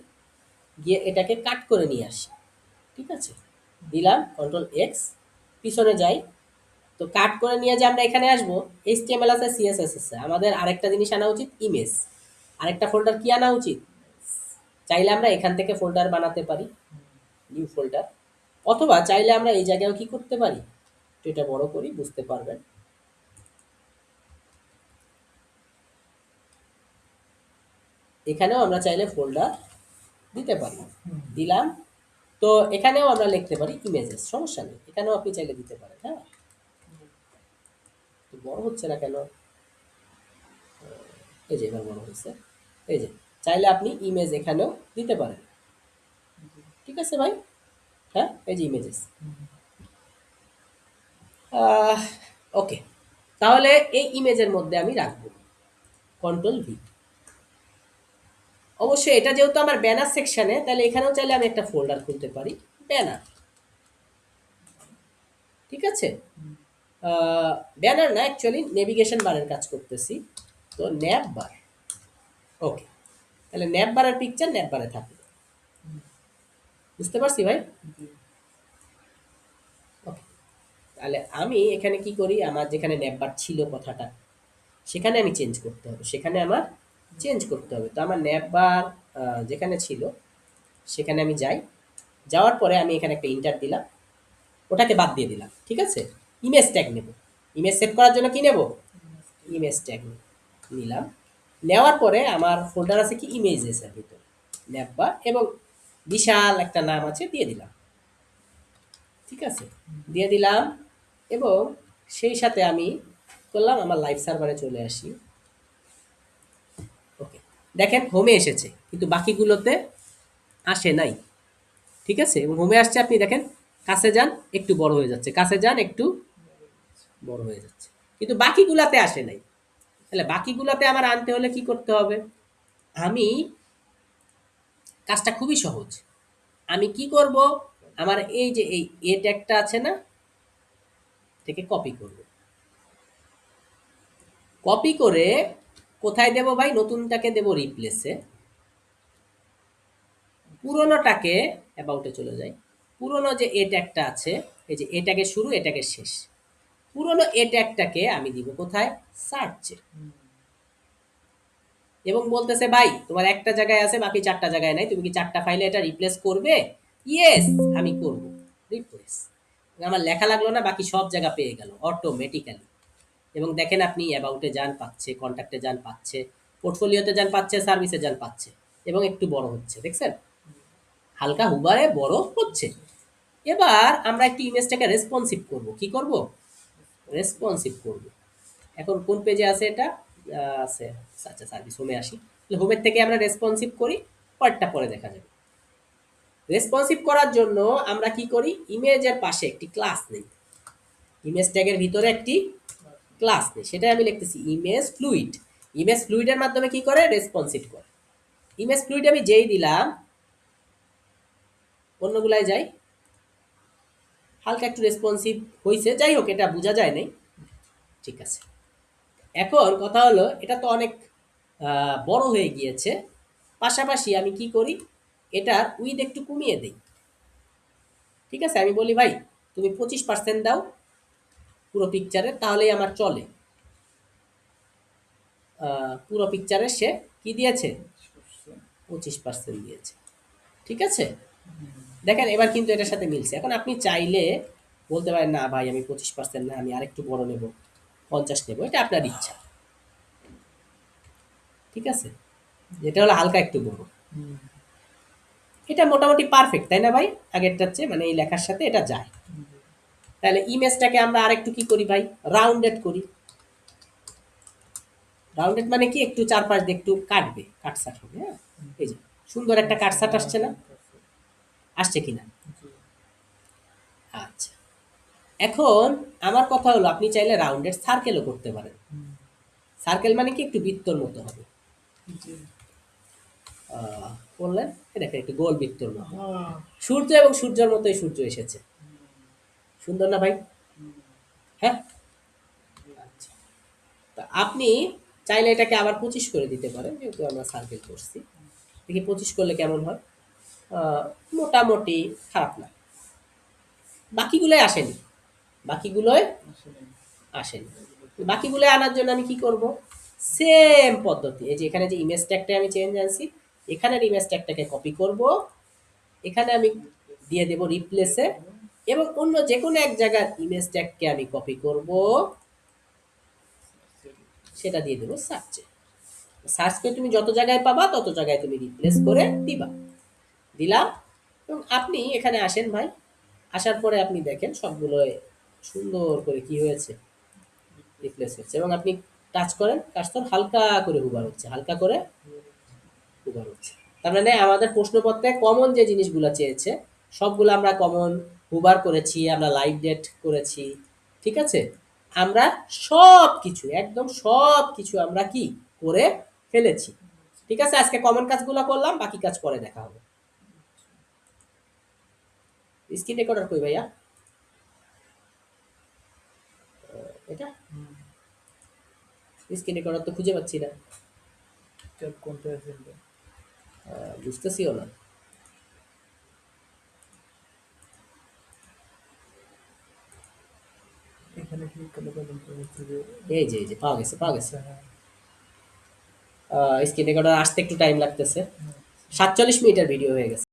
গিয়ে এটাকে কাট করে নিয়ে আসি। ঠিক আছে, দিলাম কন্ট্রোল এক্স, পিছনে যাই। তো কাট করে নিয়ে যে আমরা এখানে আসবো, এইচটিএমএল আছে, সিএসএস আছে, আমাদের আরেকটা জিনিস আনা উচিত, ইমেজ। আরেকটা ফোল্ডার কি আনা উচিত, চাইলে আমরা এখান থেকে ফোল্ডার বানাতে পারি, নিউ ফোল্ডার, অথবা চাইলে আমরা এই জায়গায়ও কি করতে পারি, তো এটা বড় করি বুঝতে পারবেন। এখানেও আমরা চাইলে ফোল্ডার দিতে পারি, দিলাম। তো এখানেও আমরা লিখতে পারি ইমেজেস, সমস্যা নেই, এখানেও আপনি চাইলে দিতে পারেন। হ্যাঁ, তো বড় হচ্ছে না কেন, এই যে এবার বড় হয়েছে, এই যে, চাইলে আপনি ইমেজ এখানেও দিতে পারেন। ঠিক আছে ভাই, হ্যাঁ এই যে ইমেজেস। ওকে, তাহলে এই ইমেজের মধ্যে আমি রাখবো, কন্ট্রোল ভি। অবশ্যই এটা যেহেতু আমার ব্যানার সেকশনে, তাহলে এখানেও চাইলে আমি একটা ফোল্ডার খুলতে পারি, ব্যানার। ঠিক আছে, ব্যানার না, অ্যাকচুয়ালি নেভিগেশন বারের কাজ করতেছি, তো ন্যাপ বার। ওকে, তাহলে ন্যাপ বারের পিকচার ন্যাপ বারে থাকবে, বুঝতে পারছি ভাই। ওকে, তাহলে আমি এখানে কি করি, আমার যেখানে ন্যাপ বার ছিল কথাটা, সেখানে আমি চেঞ্জ করতে হবে, সেখানে আমার চেঞ্জ করতে হবে। তো আমার ন্যাপ বার যেখানে ছিল সেখানে আমি যাই, যাওয়ার পরে আমি এখানে একটা ইন্টার দিলাম, ওটাকে বাদ দিয়ে দিলাম। ঠিক আছে, ইমেজ ট্যাগ নেব, ইমেজ সেভ করার জন্য কি নেব, ইমেজ ট্যাগ নিলাম। নেওয়ার পরে আমার ফোল্ডার আছে কি ইমেজেসের ভিতরে, ন্যাপবার, এবং বিশাল একটা নাম আছে, দিয়ে দিলাম। ঠিক আছে, দিয়ে দিলাম, এবং সেই সাথে আমি করলাম আমার লাইভ সার্ভারে চলে আসি। ওকে, দেখেন হোমে এসেছে, কিন্তু বাকিগুলোতে আসে নাই। ঠিক আছে, এবং হোমে আসছে, আপনি দেখেন কাছে যান একটু বড় হয়ে যাচ্ছে, কাছে যান একটু বড় হয়ে যাচ্ছে, কিন্তু বাকিগুলাতে আসে নাই। তাহলে বাকিগুলাতে আমার আনতে হলে কি করতে হবে, আমি কাজটা খুবই সহজ। আমি কি করব, আমার এই যে এই এ ট্যাগটা আছে না, থেকে কপি করব, কপি করে কোথায় দেব ভাই, নতুনটাকে দেব রিপ্লেসে, পুরনোটাকে অ্যাবাউটে চলে যাই, পুরনো যে এ ট্যাগটা আছে, এই যে এ ট্যাগের শুরু এ ট্যাগের শেষ, পুরনো এ ট্যাগটাকে আমি দিব কোথায়, সার্চে। এবং বলতেছে ভাই তোমার একটা জায়গায় আছে, বাকি চারটা জায়গায় নাই, তুমি কি চারটা ফাইলে এটা রিপ্লেস করবে, ইয়েস আমি করব, রিপ্লেস। আমার লেখা লাগলো না, বাকি সব জায়গা পেয়ে গেল অটোমেটিক্যালি। এবং দেখেন আপনি অ্যাবাউটে যান পাচ্ছে, কন্ট্যাক্টে যান পাচ্ছে, পোর্টফোলিওতে যান পাচ্ছে, সার্ভিসে যান পাচ্ছে, এবং একটু বড় হচ্ছে, দেখছেন হালকা হুবারে বড় হচ্ছে। এবার আমরা একটু ইমেজটাকে রেসপন্সিভ করব, কি করব, রেসপন্সিভ করব। এখন কোন পেজে আছে এটা, আছে, আচ্ছা সার্ভিস হোমে আসি, হোমের থেকে আমরা রেসপন্সিভ করি, পরেরটা পরে দেখা যাবে। রেসপন্সিভ করার জন্য আমরা কি করি, ইমেজের পাশে একটি ক্লাস নেই, ইমেজ ট্যাগের ভিতরে একটি ক্লাস নেই, সেটাই আমি লিখতেছি ইমেজ ফ্লুইড। ইমেজ ফ্লুইডের মাধ্যমে কি করে, রেসপন্সিভ করে। ইমেজ ফ্লুইড আমি যেই দিলাম, অন্যগুলায় যাই, হালকা একটু রেসপন্সিভ হয়েছে, যাই হোক এটা বোঝা যায় নাই। ঠিক আছে, এখন কথা হলো এটা তো অনেক বড় হয়ে গিয়েছে, পাশাপাশি আমি কি করি, এটার উইথ একটু কমিয়ে দিই। ঠিক আছে, আমি বলি ভাই তুমি 25% দাও পুরো পিকচারে, তাহলেই আমার চলে। পুরো পিকচারে সে কি দিয়েছে, 25% দিয়েছে। ঠিক আছে, দেখেন এবার কিন্তু এটার সাথে মিলছে। এখন আপনি চাইলে বলতে পারেন না ভাই আমি 25% না, আমি আরেকটু বড় নেব, 50 নেব, এটা আপনার ইচ্ছা। ঠিক আছে, যেটা হলো হালকা একটু বড়, এটা মোটামুটি পারফেক্ট, তাই না ভাই, আগেরটার চেয়ে, মানে এই লেখার সাথে এটা যায়। তাহলে ইমেজটাকে আমরা আরেকটু কি করি ভাই, রাউন্ডেড করি। রাউন্ডেড মানে কি একটু চারপাশ দিয়ে একটু কাটবে, কাটছাট হবে। হ্যাঁ, এই যে সুন্দর একটা কাটছাট আসছে না, আসছে কিনা? আচ্ছা, এখন আমার কথা হলো আপনি চাইলে রাউন্ডেড সার্কেলও করতে পারেন। সার্কেল মানে কি একটু বৃত্তর মতো হবে। বললেন এটা একটু গোল বৃত্তর মতো, সূর্য এবং সূর্যের মতোই সূর্য এসেছে, সুন্দর না ভাই? হ্যাঁ, আচ্ছা। তা আপনি চাইলে এটাকে আবার 25 করে দিতে পারেন, যেহেতু আমরা সার্কেল করছি। দেখি 25 করলে কেমন হয়। মোটামুটি খারাপ না, বাকিগুলোই আসেনি, বাকিগুলোয় আসেনি। বাকিগুলো আনার জন্য আমি কি করব? সেম পদ্ধতি, এই যে এখানে যে ইমেজ ট্যাগটা আমি চেঞ্জ আনছি, এখানের ইমেজ ট্যাগটাকে কপি করব, এখানে আমি দিয়ে দেব রিপ্লেসে, এবং অন্য যে কোনো এক জায়গার ইমেজ ট্যাগকে আমি কপি করব, সেটা দিয়ে দেবো সার্চে। সার্চ করে তুমি যত জায়গায় পাবা তত জায়গায় তুমি রিপ্লেস করে দিবা, দিলাম। এবং আপনি এখানে আসেন ভাই, আসার পরে আপনি দেখেন সবগুলো সুন্দর করে কি হয়েছে, রিপ্লেস হচ্ছে। এবং আপনি টাচ করেন, কাজটা হালকা করে হুবার হচ্ছে, হালকা করে হুবার হচ্ছে। তার মানে আমাদের প্রশ্নপত্রে কমন যে জিনিসগুলো চেয়েছে সবগুলো আমরা কমন হুবার করেছি, আমরা লাইভ ডেট করেছি, ঠিক আছে? আমরা সব কিছু, একদম সব কিছু আমরা কি করে ফেলেছি। ঠিক আছে, আজকে কমন কাজগুলো করলাম, বাকি কাজ পরে দেখা হবে। স্ক্রিন রেকর্ডার কই ভাইয়া? এটা স্ক্রিন রেকর্ডার তো খুঁজে পাচ্ছি না, বুঝতেছিও না। এই যে পাওয়া গেছে, পাওয়া গেছে। স্ক্রিন রেকর্ডার আসতে একটু টাইম লাগতেছে। 47 মিনিটের ভিডিও হয়ে গেছে।